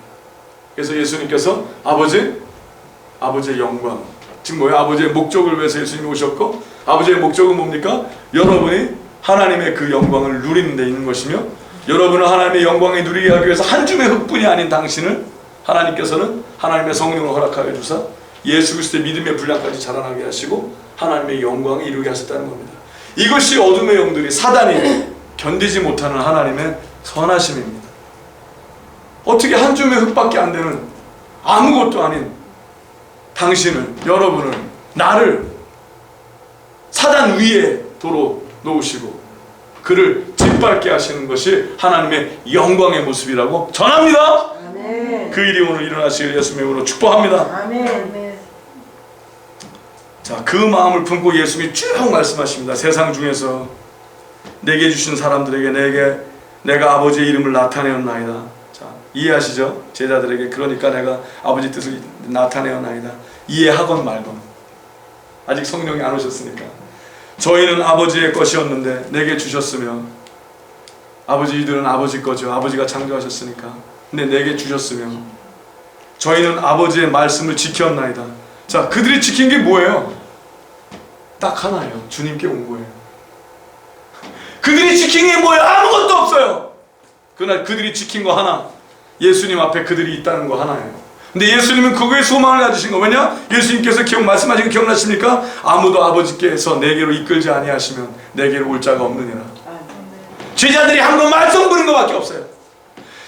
그래서 예수님께서 아버지의 영광, 즉 뭐예요? 아버지의 목적을 위해서 예수님이 오셨고, 아버지의 목적은 뭡니까? 여러분이 하나님의 그 영광을 누리는 데 있는 것이며, 여러분은 하나님의 영광을 누리게 하기 위해서 한 줌의 흙뿐이 아닌 당신을 하나님께서는 하나님의 성령을 허락하여 주사 예수 그리스도의 믿음의 분량까지 자라나게 하시고 하나님의 영광을 이루게 하셨다는 겁니다. 이것이 어둠의 영들이, 사단이 견디지 못하는 하나님의 선하심입니다. 어떻게 한 줌의 흙밖에 안 되는 아무것도 아닌 당신을, 여러분을, 나를 사단 위에 도로 놓으시고 그를 짓밟게 하시는 것이 하나님의 영광의 모습이라고 전합니다. 아멘. 그 일이 오늘 일어나시길 예수님의 이름으로 축복합니다. 아멘. 자, 그 마음을 품고 예수님이 쭉 말씀하십니다. 세상 중에서 내게 주신 사람들에게 내가 아버지의 이름을 나타내었나이다. 자, 이해하시죠? 제자들에게 그러니까 내가 아버지 뜻을 나타내었나이다. 이해하건 말건. 아직 성령이 안 오셨으니까. 저희는 아버지의 것이었는데 내게 주셨으며, 아버지 이들은 아버지 거죠. 아버지가 창조하셨으니까. 근데 내게 주셨으며 저희는 아버지의 말씀을 지켰나이다. 자, 그들이 지킨 게 뭐예요? 딱 하나예요. 주님께 온 거예요. 그들이 지킨 게 뭐예요? 아무것도 없어요. 그러나 그들이 지킨 거 하나, 예수님 앞에 그들이 있다는 거 하나예요. 근데 예수님은 그거에 소망을 가지신 거. 왜냐? 예수님께서 말씀하신 거 기억나십니까? 아무도 아버지께서 내게로 이끌지 아니하시면 내게로 올 자가 없느니라. 제자들이 한 번 말씀 부른 거밖에 없어요.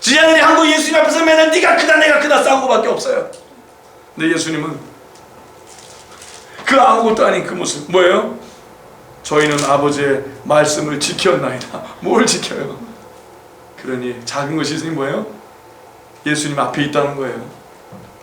제자들이 한 번 예수님 앞에서 맨날 네가 크다 내가 크다 싸운 거밖에 없어요. 근데 예수님은 그 아무것도 아닌 그 모습 뭐예요? 저희는 아버지의 말씀을 지켰나이다. 뭘 지켜요? 그러니 작은 것이 있으니 뭐예요? 예수님 앞에 있다는 거예요.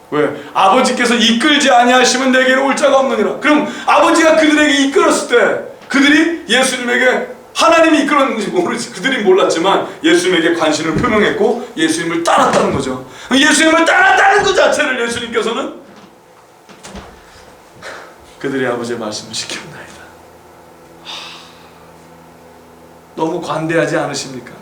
왜? 아버지께서 이끌지 아니하시면 내게로 올 자가 없느니라. 그럼 아버지가 그들에게 이끌었을 때 그들이 예수님에게 하나님이 이끌었는지 모르지. 그들이 몰랐지만 예수님에게 관심을 표명했고 예수님을 따랐다는 거죠. 예수님을 따랐다는 것 자체를 예수님께서는 그들의 아버지의 말씀을 지켰나이다. 너무 관대하지 않으십니까?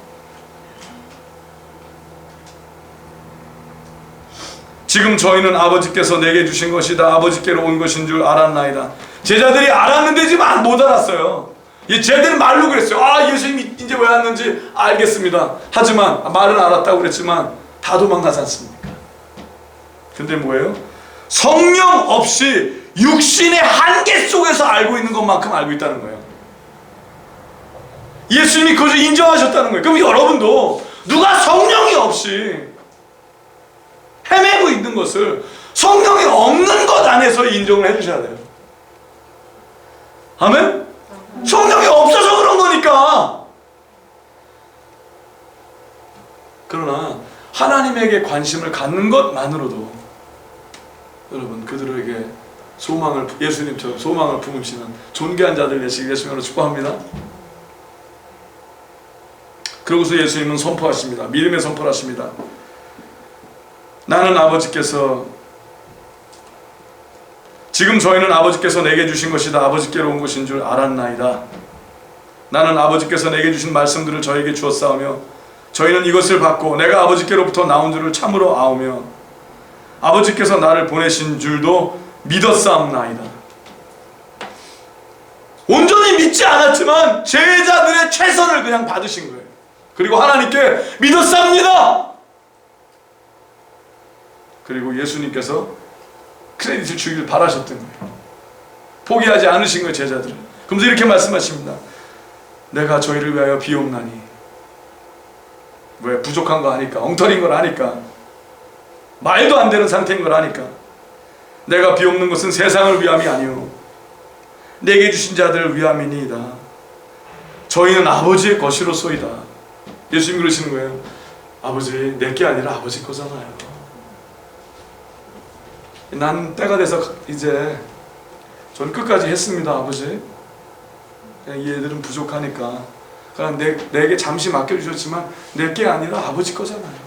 지금 저희는 아버지께서 내게 주신 것이다. 아버지께로 온 것인 줄 알았나이다. 제자들이 알았는데 지금 못 알았어요. 쟤들은 말로 그랬어요. 아, 예수님이 이제 왜 왔는지 알겠습니다. 하지만 말은 알았다고 그랬지만 다 도망가지 않습니까? 근데 뭐예요? 성령 없이 육신의 한계 속에서 알고 있는 것만큼 알고 있다는 거예요. 예수님이 그것을 인정하셨다는 거예요. 그럼 여러분도 누가 성령이 없이 헤매고 있는 것을 성령이 없는 것 안에서 인정을 해주셔야 돼요. 아멘? 성령이 없어서 그런 거니까. 그러나 하나님에게 관심을 갖는 것만으로도 여러분 그들에게 소망을, 예수님처럼 소망을 품으시는 존귀한 자들 되시길 예수님으로 축복합니다. 그러고서 예수님은 선포하십니다. 믿음의 선포를 하십니다. 나는 아버지께서, 지금 저희는 아버지께서 내게 주신 것이다. 아버지께로 온 것인 줄 알았나이다. 나는 아버지께서 내게 주신 말씀들을 저에게 주었사오며 저희는 이것을 받고 내가 아버지께로부터 나온 줄을 참으로 아오며 아버지께서 나를 보내신 줄도 믿었사옵나이다. 온전히 믿지 않았지만 제자들의 최선을 그냥 받으신 거예요. 그리고 하나님께 믿었사옵니다. 그리고 예수님께서 크레딧을 주기를 바라셨던 거예요. 포기하지 않으신 거예요, 제자들은. 그러면서 이렇게 말씀하십니다. 내가 저희를 위하여 비옵나니. 왜? 부족한 거 아니까, 엉터리인 걸 아니까, 말도 안 되는 상태인 걸 아니까. 내가 비옵는 것은 세상을 위함이 아니오 내게 주신 자들을 위함이니이다. 저희는 아버지의 것이로소이다. 예수님 그러시는 거예요. 아버지, 내게 아니라 아버지 거잖아요. 난 때가 돼서 이제 전 끝까지 했습니다, 아버지. 그냥 이 애들은 부족하니까 그냥 내게 잠시 맡겨주셨지만 내게 아니라 아버지 거잖아요.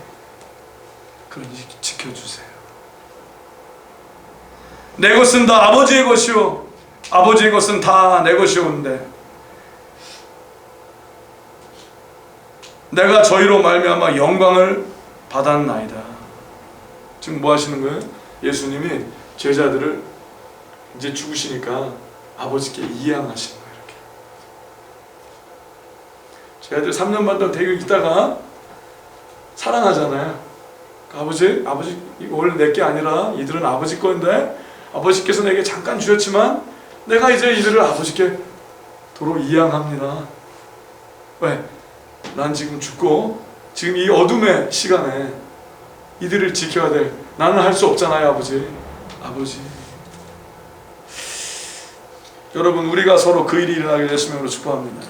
그러니 지켜주세요. 내 것은 다 아버지의 것이요 아버지의 것은 다 내 것이오는데 내가 저희로 말미암아 영광을 받았나이다. 지금 뭐 하시는 거예요? 예수님이 제자들을 이제 죽으시니까 아버지께 이양하신 거예요. 이렇게 제자들 3년 반 동안 되게 있다가 사랑하잖아요. 아버지 이거 원래 내게 아니라 이들은 아버지 건데 아버지께서 내게 잠깐 주셨지만 내가 이제 이들을 아버지께 도로 이양합니다. 왜? 난 지금 죽고 지금 이 어둠의 시간에 이들을 지켜야 돼. 나는 할 수 없잖아요, 아버지. 여러분, 우리가 서로 그 일이 일어나게 예수님으로 축복합니다.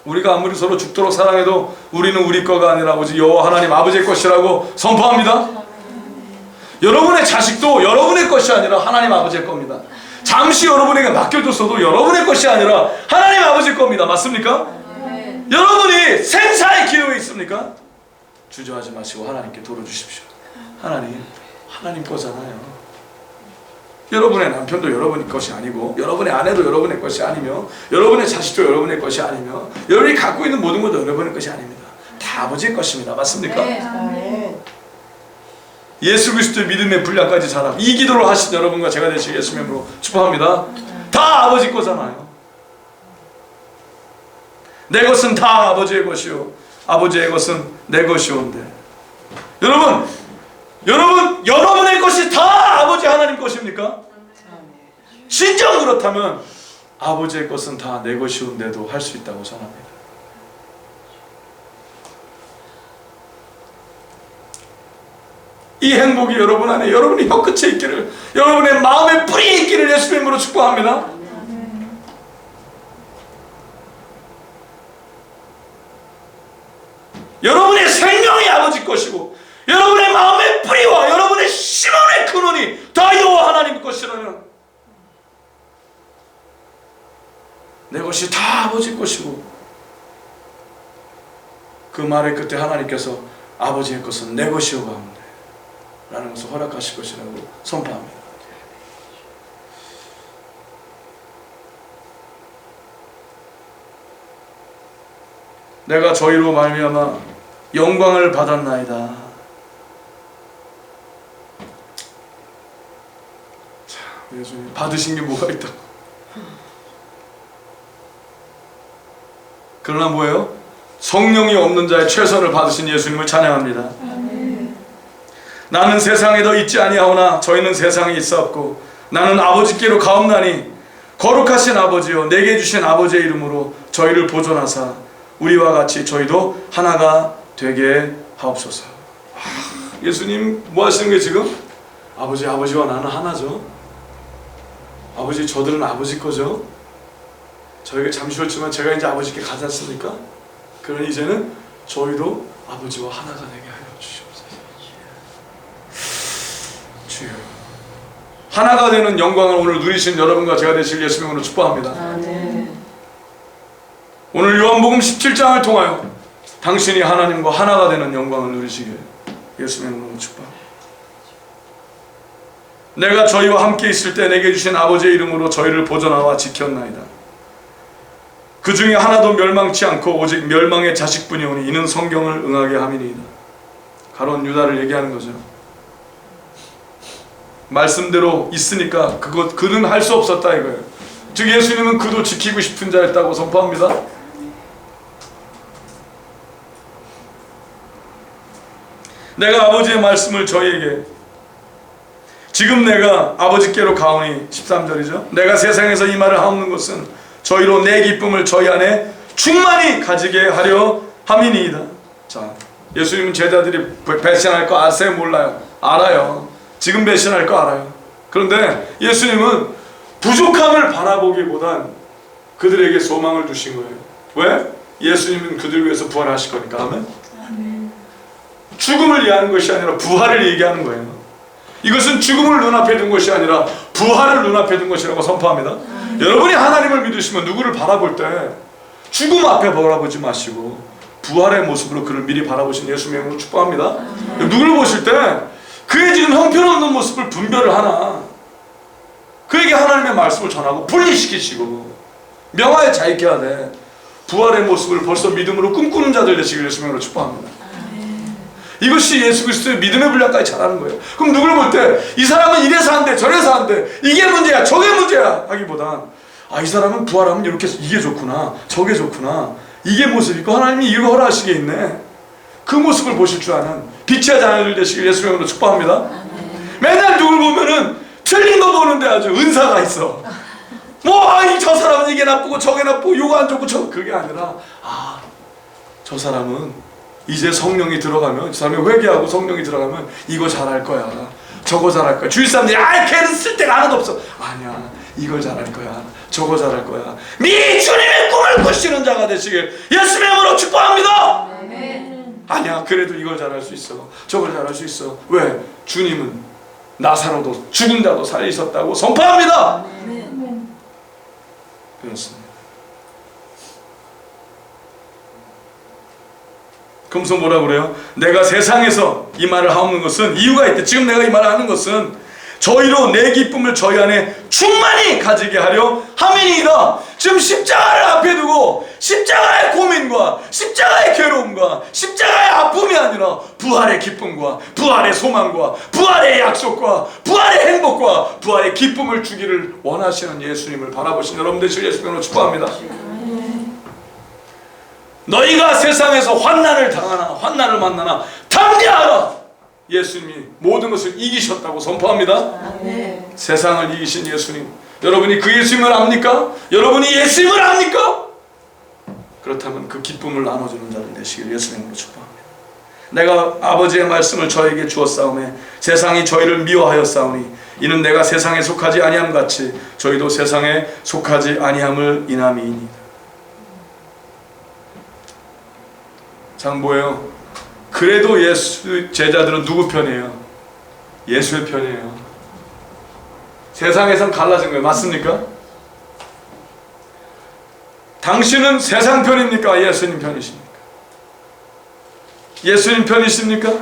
우리가 아무리 서로 죽도록 사랑해도 우리는 우리 거가 아니라 오직 여호와 하나님 아버지의 것이라고 선포합니다. 여러분의 자식도 여러분의 것이 아니라 하나님 아버지의 겁니다. 잠시 여러분에게 맡겨줬어도 여러분의 것이 아니라 하나님 아버지의 겁니다. 맞습니까? 여러분이 생사의 기회에 있습니까? 주저하지 마시고 하나님께 돌아주십시오. 하나님 거잖아요. 여러분의 남편도 여러분의 것이 아니고 여러분의 아내도 여러분의 것이 아니며 여러분의 자식도 여러분의 것이 아니며 여러분이 갖고 있는 모든 것도 여러분의 것이 아닙니다. 다 아버지의 것입니다. 맞습니까? 네. 예수 그리스도의 믿음의 분량까지 자라 이 기도를 하신 여러분과 제가 되시길 예수님의 이름으로 축복합니다. 다 아버지 거잖아요. 내 것은 다 아버지의 것이요 아버지의 것은 내 것이온데 여러분의 것이 다 아버지 하나님 것입니까? 진정 그렇다면 아버지의 것은 다 내 것이온데도 할 수 있다고 전합니다. 이 행복이 여러분 안에 여러분의 혀끝에 있기를 여러분의 마음의 뿌리에 있기를 예수님의 이름으로 축복합니다. 여러분 아버지 것이고, 그 말의 끝에 하나님께서 아버지의 것은 내 것이오 가운데 라는 것을 허락하실 것이라고 선포합니다. 내가 저희로 말미암아 영광을 받았나이다. 자, 예수님 받으신 게 뭐가 있다. 그러나 뭐예요? 성령이 없는 자의 최선을 받으신 예수님을 찬양합니다. 나는 세상에 더 있지 아니하오나 저희는 세상에 있사옵고 나는 아버지께로 가옵나니 거룩하신 아버지여 내게 주신 아버지의 이름으로 저희를 보존하사 우리와 같이 저희도 하나가 되게 하옵소서. 예수님 뭐 하시는 거예요 지금? 아버지와 나는 하나죠. 아버지, 저들은 아버지 거죠. 저에게 잠시 후였지만 제가 이제 아버지께 가지 않습니까? 그러니 이제는 저희도 아버지와 하나가 되게 하여 주시옵소서. 주여, 하나가 되는 영광을 오늘 누리신 여러분과 제가 되실 예수 이름으로 축복합니다. 오늘 요한복음 17장을 통하여 당신이 하나님과 하나가 되는 영광을 누리시길 예수 이름으로 축복합니다. 내가 저희와 함께 있을 때 내게 주신 아버지의 이름으로 저희를 보존하와 지켰나이다. 그 중에 하나도 멸망치 않고 오직 멸망의 자식뿐이오니 이는 성경을 응하게 함이니이다. 가론 유다를 얘기하는 거죠. 말씀대로 있으니까 그는 할 수 없었다 이거예요. 즉 예수님은 그도 지키고 싶은 자였다고 선포합니다. 내가 아버지의 말씀을 저희에게 지금 내가 아버지께로 가오니 13절이죠. 내가 세상에서 이 말을 하옵는 것은 저희로 내 기쁨을 저희 안에 충만히 가지게 하려 함이니이다. 자, 예수님은 제자들이 배신할 거 아세요? 몰라요? 알아요. 지금 배신할 거 알아요. 그런데 예수님은 부족함을 바라보기보단 그들에게 소망을 주신 거예요. 왜? 예수님은 그들 위해서 부활하실 거니까. 아멘. 죽음을 얘기하는 것이 아니라 부활을 얘기하는 거예요. 이것은 죽음을 눈앞에 둔 것이 아니라 부활을 눈앞에 둔 것이라고 선포합니다. 여러분이 하나님을 믿으시면 누구를 바라볼 때 죽음 앞에 바라보지 마시고 부활의 모습으로 그를 미리 바라보신 예수 이름으로 축복합니다. 누구를 보실 때 그의 지금 형편없는 모습을 분별을 하나 그에게 하나님의 말씀을 전하고 분리시키시고 명화에 자익게 하되 부활의 모습을 벌써 믿음으로 꿈꾸는 자들 되시길 예수 이름으로 축복합니다. 이것이 예수 그리스도의 믿음의 분량까지 잘하는 거예요. 그럼 누굴 볼 때 이 사람은 이래서 한대 저래서 한대 이게 문제야 저게 문제야 하기보단 이 사람은 부활하면 이렇게 이게 좋구나 저게 좋구나 이게 모습이고 하나님이 이거 허락하시게 있네. 그 모습을 보실 줄 아는 빛의 자녀들 되시길 예수 이름으로 축복합니다. 맨날 누굴 보면은 틀린 거 보는데 아주 은사가 있어. 저 사람은 이게 나쁘고 저게 나쁘고 요거 안 좋고 그게 아니라 저 사람은 이제 성령이 들어가면 저 사람이 회개하고 성령이 들어가면 이거 잘할 거야 저거 잘할 거야. 주위 사람들이 걔는 쓸데가 하나도 없어. 아니야 이걸 잘할 거야 저거 잘할 거야. 네 주님의 꿈을 꾸시는 자가 되시길 예수님의 이름으로 축복합니다. 아니야 그래도 이걸 잘할 수 있어 저걸 잘할 수 있어. 왜? 주님은 나사로도 죽은 자도 살리셨다고 선포합니다. 그렇습니다. 그러면서 뭐라 그래요? 내가 세상에서 이 말을 하옵는 것은 이유가 있대. 지금 내가 이 말을 하는 것은 저희로 내 기쁨을 저희 안에 충만히 가지게 하려 함이니이다. 지금 십자가를 앞에 두고 십자가의 고민과 십자가의 괴로움과 십자가의 아픔이 아니라 부활의 기쁨과 부활의 소망과 부활의 약속과 부활의 행복과 부활의 기쁨을 주기를 원하시는 예수님을 바라보신 여러분 되시길 예수님으로 축복합니다. 너희가 세상에서 환난을 당하나 환난을 만나나 담대하라. 예수님이 모든 것을 이기셨다고 선포합니다. 세상을 이기신 예수님, 여러분이 그 예수님을 압니까? 여러분이 예수님을 압니까? 그렇다면 그 기쁨을 나눠주는 자들 되시길 예수님으로 축복합니다. 내가 아버지의 말씀을 저에게 주었사오매 세상이 저희를 미워하였사오니 이는 내가 세상에 속하지 아니함 같이 저희도 세상에 속하지 아니함을 인함이니이다. 참 뭐예요? 그래도 예수 제자들은 누구 편이에요? 예수의 편이에요. 세상에선 갈라진 거예요. 맞습니까? 당신은 세상 편입니까? 예수님 편이십니까? 예수님 편이십니까?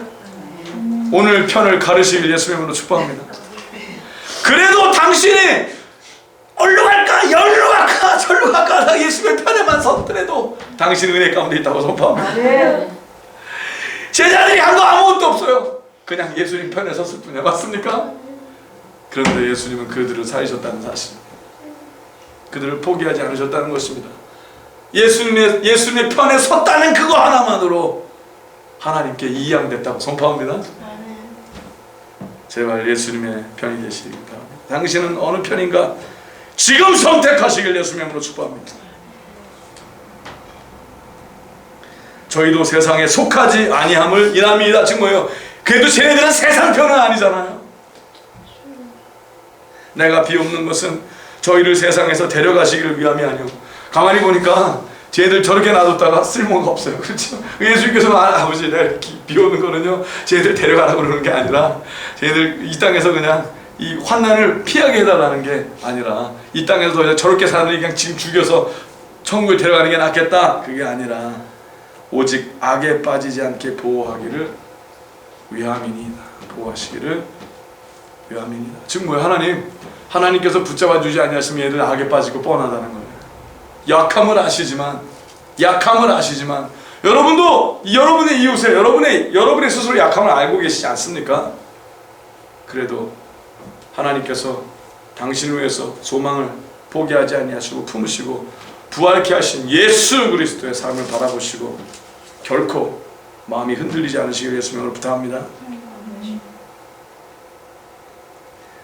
오늘 편을 가르시길 예수님으로 축복합니다. 그래도 당신이 어디로 갈까? 여기로 갈까? 저리로 갈까? 나 예수님의 편에만 섰더라도 당신 은혜 가운데 있다고 선포합니다. 제자들이 한 거 아무것도 없어요. 그냥 예수님 편에 섰을 뿐이야. 맞습니까? 그런데 예수님은 그들을 살리셨다는 사실, 그들을 포기하지 않으셨다는 것입니다. 예수님의 편에 섰다는 그거 하나만으로 하나님께 이양됐다고 선포합니다. 제발 예수님의 편이 되시기 바랍니다. 당신은 어느 편인가? 지금 선택하시길 예수님으로 축복합니다. 저희도 세상에 속하지 아니함을 인함이다. 지금 뭐예요? 그래도 쟤네들은 세상 편은 아니잖아요. 내가 비옵는 것은 저희를 세상에서 데려가시기를 위함이 아니오. 가만히 보니까 쟤들 저렇게 놔뒀다가 쓸모가 없어요. 그렇죠? 예수님께서 아버지 내가 비오는 거는요 쟤들 데려가라고 그러는 게 아니라 쟤들 이 땅에서 그냥 이 환난을 피하게 해달라는 게 아니라 이 땅에서 저렇게 사람들이 그냥 지금 죽여서 천국에 데려가는 게 낫겠다, 그게 아니라 오직 악에 빠지지 않게 보호하기를 위함이니이다. 보호하시기를 위함이니이다. 지금 뭐예요? 하나님께서 붙잡아 주지 아니하시면 얘들 악에 빠지고 뻔하다는 거예요. 약함을 아시지만 여러분도 여러분의 이웃에 여러분의 스스로 약함을 알고 계시지 않습니까? 그래도 하나님께서 당신을 위해서 소망을 포기하지 아니하시고 품으시고 부활케 하신 예수 그리스도의 삶을 바라보시고 결코 마음이 흔들리지 않으시기를 예수님으로 부탁합니다.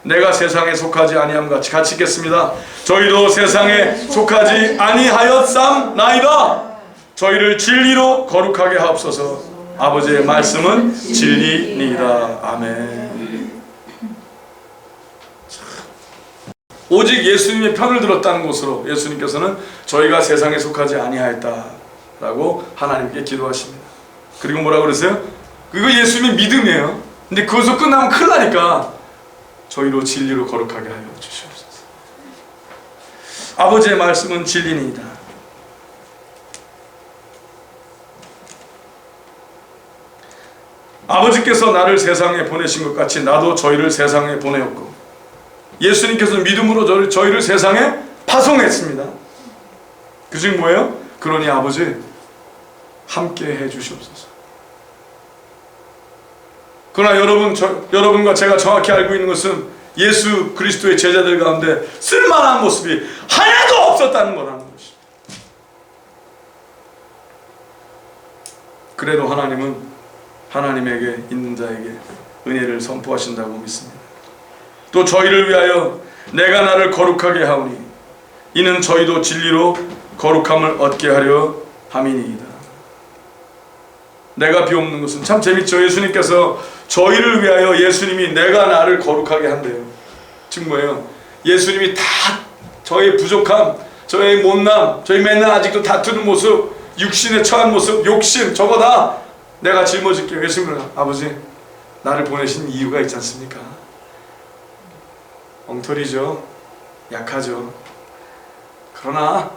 내가 세상에 속하지 아니함 같이 읽겠습니다. 저희도 세상에 속하지 아니하였삼나이다. 저희를 진리로 거룩하게 하옵소서. 아버지의 말씀은 진리니이다. 아멘. 오직 예수님의 편을 들었다는 것으로 예수님께서는 저희가 세상에 속하지 아니하였다라고 하나님께 기도하십니다. 그리고 뭐라고 그러세요? 그거 예수님의 믿음이에요. 근데 그것으로 끝나면 큰일 나니까 저희로 진리로 거룩하게 하여 주시옵소서. 아버지의 말씀은 진리니이다. 아버지께서 나를 세상에 보내신 것 같이 나도 저희를 세상에 보내었고 예수님께서 믿음으로 저희를 세상에 파송했습니다. 그 즉 뭐예요? 그러니 아버지 함께 해 주시옵소서. 그러나 여러분과 제가 정확히 알고 있는 것은 예수 그리스도의 제자들 가운데 쓸만한 모습이 하나도 없었다는 거라는 것입니다. 그래도 하나님은 하나님에게 있는 자에게 은혜를 선포하신다고 믿습니다. 또 저희를 위하여 내가 나를 거룩하게 하오니 이는 저희도 진리로 거룩함을 얻게 하려 함이니이다. 내가 비옵는 것은 참 재밌죠. 예수님께서 저희를 위하여 예수님이 내가 나를 거룩하게 한대요. 지금 뭐예요? 예수님이 다 저의 부족함, 저의 못남, 저희 맨날 아직도 다투는 모습, 육신에 처한 모습, 욕심, 저거 다 내가 짊어질게요. 예수님은 아버지 나를 보내신 이유가 있지 않습니까? 엉터리죠. 약하죠. 그러나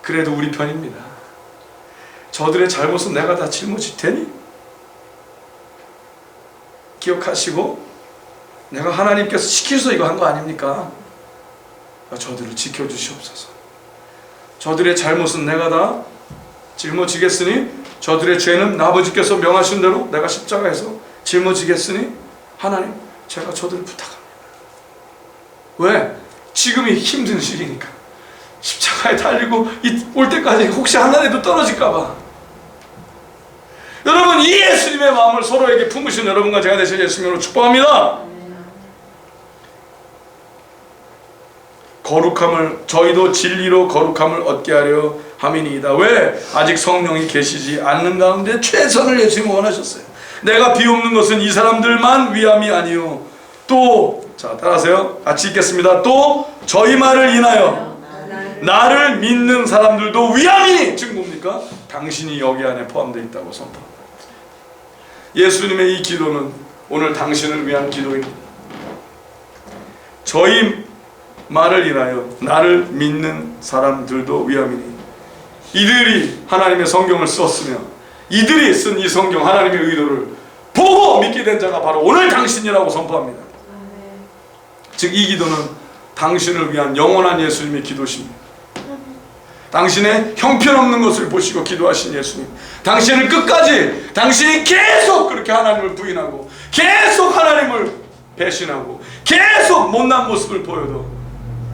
그래도 우리 편입니다. 저들의 잘못은 내가 다 짊어질 테니 기억하시고 내가 하나님께서 시키셔서 이거 한 거 아닙니까? 저들을 지켜주시옵소서. 저들의 잘못은 내가 다 짊어지겠으니 저들의 죄는 아버지께서 명하신 대로 내가 십자가에서 짊어지겠으니 하나님 제가 저들을 부탁합니다. 왜? 지금이 힘든 시기니까. 십자가에 달리고 올 때까지 혹시 하나라도 떨어질까봐. 여러분 이 예수님의 마음을 서로에게 품으신 여러분과 제가 되실 예수님으로 축복합니다. 거룩함을 저희도 진리로 거룩함을 얻게 하려 함이니이다. 왜? 아직 성령이 계시지 않는 가운데 최선을 예수님이 원하셨어요. 내가 비옵는 것은 이 사람들만 위함이 아니요 또 자 따라하세요. 같이 읽겠습니다. 또 저희 말을 인하여 나를 믿는 사람들도 위함이니 지금 뭡니까? 당신이 여기 안에 포함되어 있다고 선포합니다. 예수님의 이 기도는 오늘 당신을 위한 기도입니다. 저희 말을 인하여 나를 믿는 사람들도 위함이니 이들이 하나님의 성경을 썼으며 이들이 쓴 이 성경 하나님의 의도를 보고 믿게 된 자가 바로 오늘 당신이라고 선포합니다. 즉 이 기도는 당신을 위한 영원한 예수님의 기도십니다. 당신의 형편없는 것을 보시고 기도하신 예수님, 당신을 끝까지 당신이 계속 그렇게 하나님을 부인하고 계속 하나님을 배신하고 계속 못난 모습을 보여도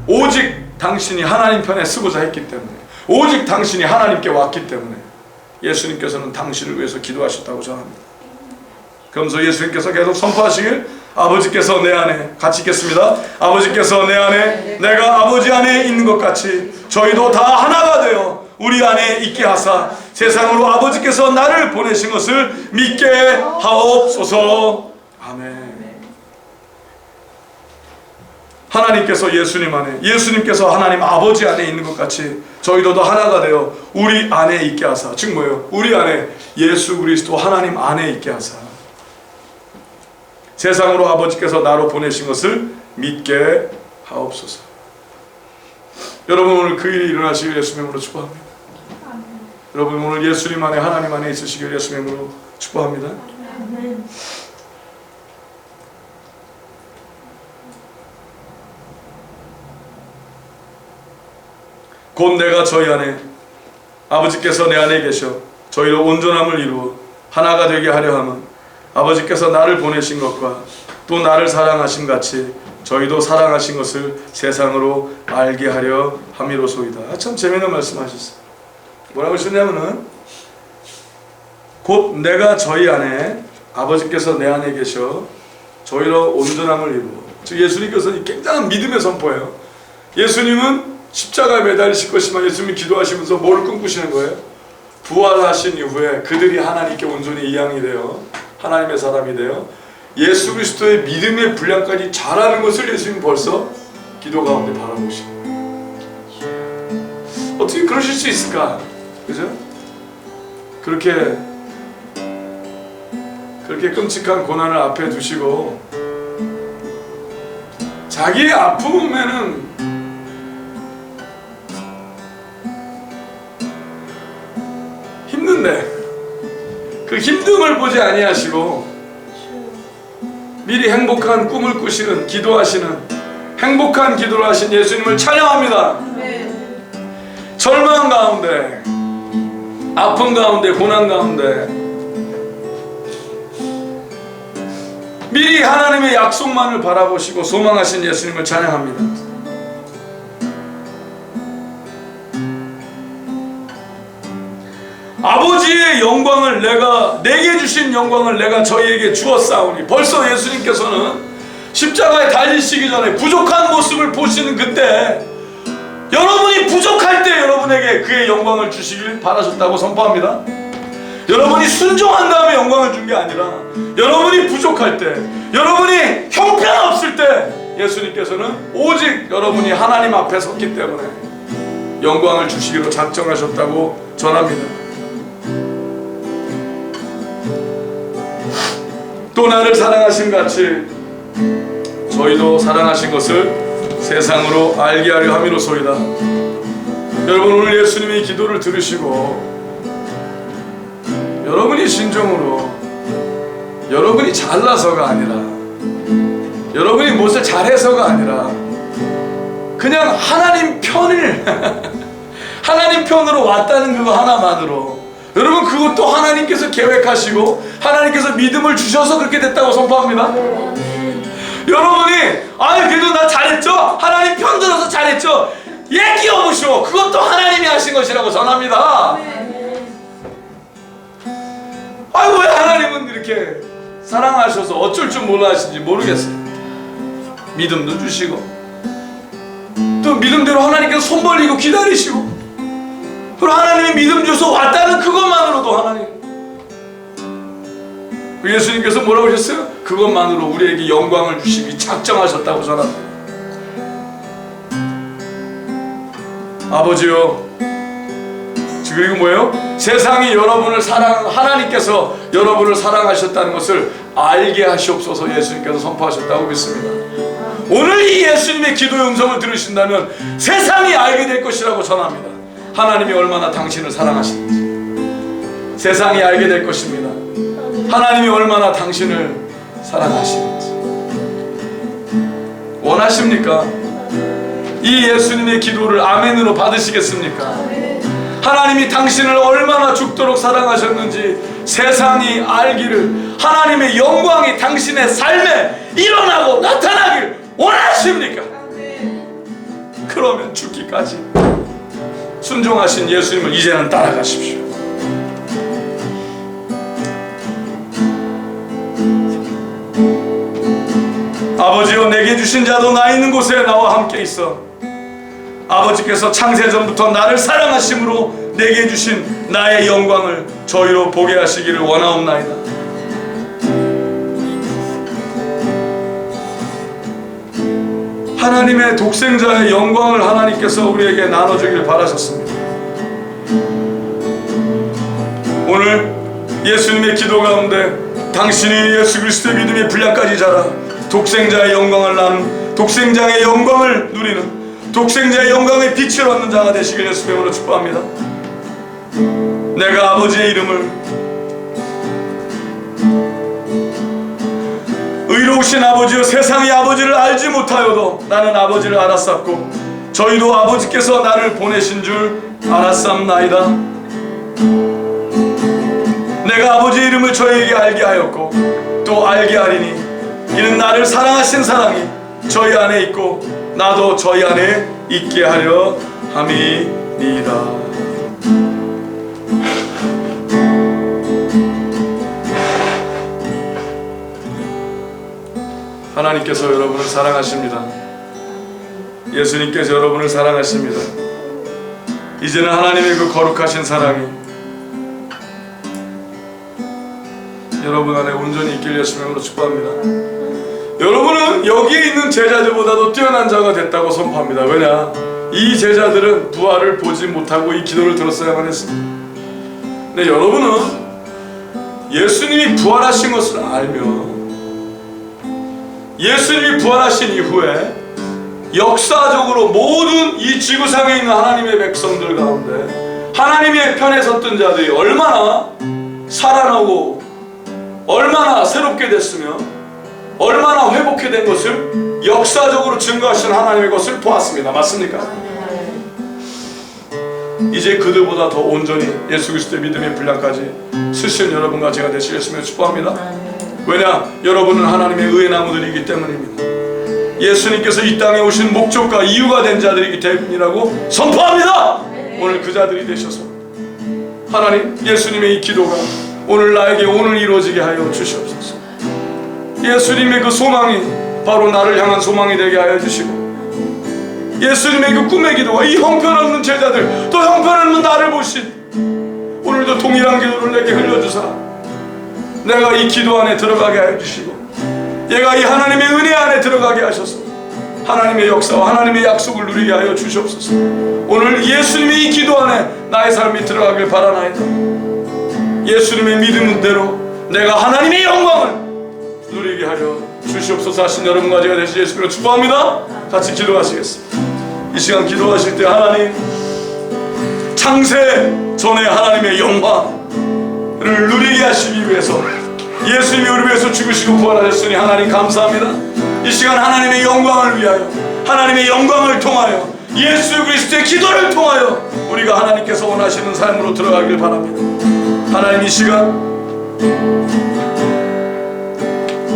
오직 당신이 하나님 편에 서고자 했기 때문에, 오직 당신이 하나님께 왔기 때문에 예수님께서는 당신을 위해서 기도하셨다고 전합니다. 그러면서 예수님께서 계속 선포하시길, 아버지께서 내 안에, 같이 읽겠습니다. 아버지께서 내 안에, 내가 아버지 안에 있는 것 같이 저희도 다 하나가 되어 우리 안에 있게 하사 세상으로 아버지께서 나를 보내신 것을 믿게 하옵소서. 아멘. 하나님께서 예수님 안에, 예수님께서 하나님 아버지 안에 있는 것 같이 저희도 다 하나가 되어 우리 안에 있게 하사, 즉 뭐예요? 우리 안에 예수 그리스도 하나님 안에 있게 하사 세상으로 아버지께서 나로 보내신 것을 믿게 하옵소서. 여러분 오늘 그 일이 일어나시길 예수님의 이름으로 축복합니다. 여러분 오늘 예수님 안에 하나님 안에 있으시길 예수님의 이름으로 축복합니다. 곧 내가 저희 안에, 아버지께서 내 안에 계셔 저희로 온전함을 이루어 하나가 되게 하려 함은 아버지께서 나를 보내신 것과 또 나를 사랑하신 같이 저희도 사랑하신 것을 세상으로 알게 하려 함이로소이다. 참 재미있는 말씀하셨어요. 뭐라고 하셨냐면은 곧 내가 저희 안에, 아버지께서 내 안에 계셔 저희로 온전함을 이루어, 즉 예수님께서 굉장한 믿음의 선포예요. 예수님은 십자가에 매달리실 것이지만 예수님이 기도하시면서 뭘 꿈꾸시는 거예요? 부활하신 이후에 그들이 하나님께 온전히 이양이 되어 하나님의 사람이 되어 예수 그리스도의 믿음의 분량까지 잘하는 것을 예수님이 벌써 기도 가운데 바라보시고, 어떻게 그러실 수 있을까? 그죠? 그렇게 끔찍한 고난을 앞에 두시고 자기의 아픔에는 힘든데 그 힘듦을 보지 아니하시고 미리 행복한 꿈을 꾸시는, 기도하시는, 행복한 기도를 하신 예수님을 찬양합니다. 절망 가운데, 아픔 가운데, 고난 가운데 미리 하나님의 약속만을 바라보시고 소망하신 예수님을 찬양합니다. 아버지의 영광을 내게 주신 영광을 내가 저희에게 주었사오니, 벌써 예수님께서는 십자가에 달리시기 전에 부족한 모습을 보시는 그때 여러분이 부족할 때 여러분에게 그의 영광을 주시길 바라셨다고 선포합니다. 여러분이 순종한 다음에 영광을 준 게 아니라 여러분이 부족할 때, 여러분이 형편없을 때 예수님께서는 오직 여러분이 하나님 앞에 섰기 때문에 영광을 주시기로 작정하셨다고 전합니다. 또 나를 사랑하신 같이 저희도 사랑하신 것을 세상으로 알게 하려 함이로소이다. 여러분 오늘 예수님의 기도를 들으시고 여러분이 진정으로, 여러분이 잘나서가 아니라, 여러분이 무엇을 잘해서가 아니라 그냥 하나님 편을 하나님 편으로 왔다는 그거 하나만으로, 여러분 그것도 하나님께서 계획하시고 하나님께서 믿음을 주셔서 그렇게 됐다고 선포합니다. 여러분이 그래도 나 잘했죠? 하나님 편 들어서 잘했죠? 얘기 없으시오. 그것도 하나님이 하신 것이라고 전합니다. 왜 하나님은 이렇게 사랑하셔서 어쩔 줄 몰라 하시는지 모르겠어요. 믿음도 주시고 또 믿음대로 하나님께서 손 벌리고 기다리시고, 그리고 하나님이 믿음 주셔서 왔다는 그것만으로도 하나님, 예수님께서 뭐라고 하셨어요? 그것만으로 우리에게 영광을 주시기 작정하셨다고 전합니다. 아버지요, 그리고 뭐예요? 세상이 여러분을 하나님께서 여러분을 사랑하셨다는 것을 알게 하시옵소서 예수님께서 선포하셨다고 믿습니다. 오늘 이 예수님의 기도의 음성을 들으신다면 세상이 알게 될 것이라고 전합니다. 하나님이 얼마나 당신을 사랑하시는지 세상이 알게 될 것입니다. 하나님이 얼마나 당신을 사랑하시는지. 원하십니까? 이 예수님의 기도를 아멘으로 받으시겠습니까? 하나님이 당신을 얼마나 죽도록 사랑하셨는지 세상이 알기를, 하나님의 영광이 당신의 삶에 일어나고 나타나길 원하십니까? 그러면 죽기까지 순종하신 예수님을 이제는 따라가십시오. 아버지여, 내게 주신 자도 나 있는 곳에 나와 함께 있어. 아버지께서 창세전부터 나를 사랑하심으로 내게 주신 나의 영광을 저희로 보게 하시기를 원하옵나이다. 하나님의 독생자의 영광을 하나님께서 우리에게 나눠주길 바라셨습니다. 오늘 예수님의 기도 가운데 당신이 예수 그리스도의 믿음의 분량까지 자라 독생자의 영광을 나누는, 독생자의 영광을 누리는, 독생자의 영광의 빛을 얻는 자가 되시길 예수의 이름으로 축복합니다. 내가 아버지의 이름을, 의로우신 아버지여, 세상이 아버지를 알지 못하여도 나는 아버지를 알았었고 저희도 아버지께서 나를 보내신 줄 알았삼나이다. 내가 아버지의 이름을 저희에게 알게 하였고 또 알게 하리니 이는 나를 사랑하신 사랑이 저희 안에 있고 나도 저희 안에 있게 하려 함이니이다. 하나님께서 여러분을 사랑하십니다. 예수님께서 여러분을 사랑하십니다. 이제는 하나님의 그 거룩하신 사랑이 여러분 안에 온전히 있길 예수님으로 축복합니다. 여러분은 여기에 있는 제자들보다도 뛰어난 자가 됐다고 선포합니다. 왜냐? 이 제자들은 부활을 보지 못하고 이 기도를 들었어야만 했습니다. 근데 여러분은 예수님이 부활하신 것을 알며 예수님이 부활하신 이후에 역사적으로 모든 이 지구상에 있는 하나님의 백성들 가운데 하나님의 편에 섰던 자들이 얼마나 살아나고 얼마나 새롭게 됐으며 얼마나 회복해 된 것을 역사적으로 증거하신 하나님의 것을 보았습니다. 맞습니까? 이제 그들보다 더 온전히 예수 그리스도의 믿음의 분량까지 쓰신 여러분과 제가 되시겠으면 축복합니다. 왜냐? 여러분은 하나님의 의의 나무들이기 때문입니다. 예수님께서 이 땅에 오신 목적과 이유가 된 자들이기 때문이라고 선포합니다. 오늘 그 자들이 되셔서 하나님, 예수님의 이 기도가 오늘 나에게 오늘 이루어지게 하여 주시옵소서. 예수님의 그 소망이 바로 나를 향한 소망이 되게 하여 주시고 예수님의 그 꿈의 기도가 이 형편없는 제자들, 또 형편없는 나를 보신 오늘도 동일한 기도를 내게 흘려주사 내가 이 기도 안에 들어가게 하여 주시고 얘가 이 하나님의 은혜 안에 들어가게 하셔서 하나님의 역사와 하나님의 약속을 누리게 하여 주시옵소서. 오늘 예수님의 이 기도 안에 나의 삶이 들어가길 바라나이다. 예수님의 믿음대로 내가 하나님의 영광을 누리게 하여 주시옵소서 하신 여러분과 제가 되시 예수님으로 축복합니다. 같이 기도하시겠습니다. 이 시간 기도하실 때 하나님, 창세 전에 하나님의 영광을 누리게 하시기 위해서 예수님이 우리 위해서 죽으시고 부활하셨으니 하나님 감사합니다. 이 시간 하나님의 영광을 위하여, 하나님의 영광을 통하여, 예수 그리스도의 기도를 통하여 우리가 하나님께서 원하시는 삶으로 들어가길 바랍니다. 하나님, 이 시간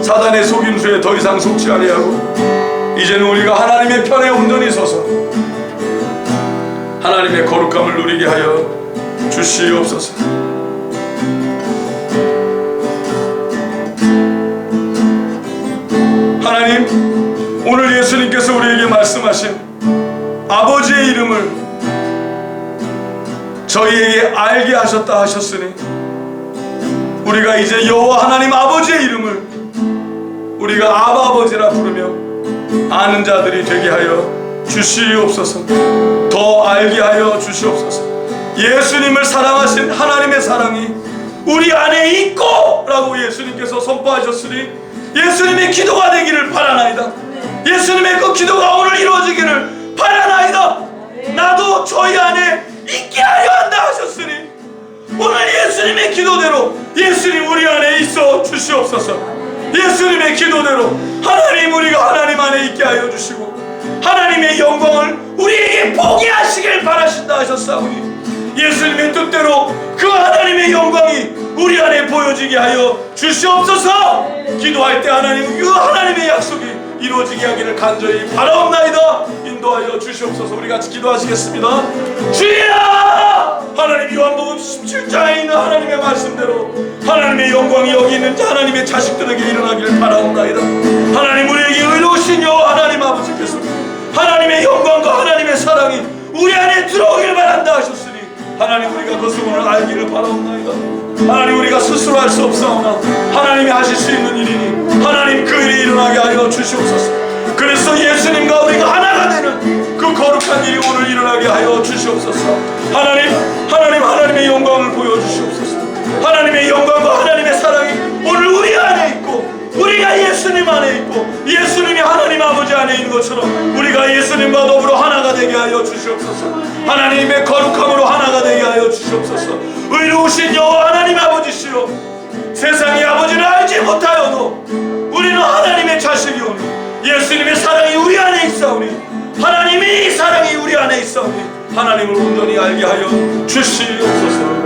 사단의 속임수에 더 이상 속지 아니하고 이제는 우리가 하나님의 편에 온전히 서서 하나님의 거룩함을 누리게 하여 주시옵소서. 하나님, 오늘 예수님께서 우리에게 말씀하신 아버지의 이름을 저희에게 알게 하셨다 하셨으니 우리가 이제 여호와 하나님 아버지의 이름을 우리가 아바 아버지라 부르며 아는 자들이 되게 하여 주시옵소서. 더 알게 하여 주시옵소서. 예수님을 사랑하신 하나님의 사랑이 우리 안에 있고 라고 예수님께서 선포하셨으니 예수님의 기도가 되기를 바라나이다. 예수님의 그 기도가 오늘 이루어지기를 바라나이다. 나도 저희 안에 있게 하려 한다 하셨으니 오늘 예수님의 기도대로 예수님 우리 안에 있어 주시옵소서. 예수님의 기도대로 하나님 우리가 하나님 안에 있게 하여 주시고 하나님의 영광을 우리에게 보게 하시길 바라신다 하셨사오니 예수님의 뜻대로 그 하나님의 영광이 우리 안에 보여지게 하여 주시옵소서. 기도할 때 하나님 그 하나님의 약속이 이루어지게 하기를 간절히 바라옵나이다. 인도하여 주시옵소서. 우리 같이 기도하시겠습니다. 주여! 하나님 요한복음 17장에 있는 하나님의 말씀대로 하나님의 영광이 여기 있는 하나님의 자식들에게 일어나기를 바라옵나이다. 하나님 우리에게 의로우신 여호와 하나님 아버지께서 하나님의 영광과 하나님의 사랑이 우리 안에 들어오기를 바란다 하셨으니 하나님 우리가 그 소원을 알기를 바라옵나이다. 하나님 우리가 스스로 할 수 없사오나 하나님이 하실 수 있는 일이니 하나님 그 일이 일어나게 하여 주시옵소서. 그래서 예수님과 우리가 하나가 되는 그 거룩한 일이 오늘 일어나게 하여 주시옵소서. 하나님의 영광을 보여주시옵소서. 하나님의 영광과 하나님의 사랑이 오늘 우리 안에 있고 우리가 예수님 안에 있고 예수님이 하나님 아버지 안에 있는 것처럼 우리가 예수님과 더불어 하나가 되게 하여 주시옵소서. 하나님의 거룩함으로 하나가 되게 하여 주시옵소서. 의로우신 여호와 하나님 아버지시여 세상의 아버지를 알지 못하여도 우리는 하나님의 자식이오니 예수님의 사랑이 우리 안에 있사오니 하나님의 사랑이 우리 안에 있사오니 하나님을 온전히 알게 하여 주시옵소서.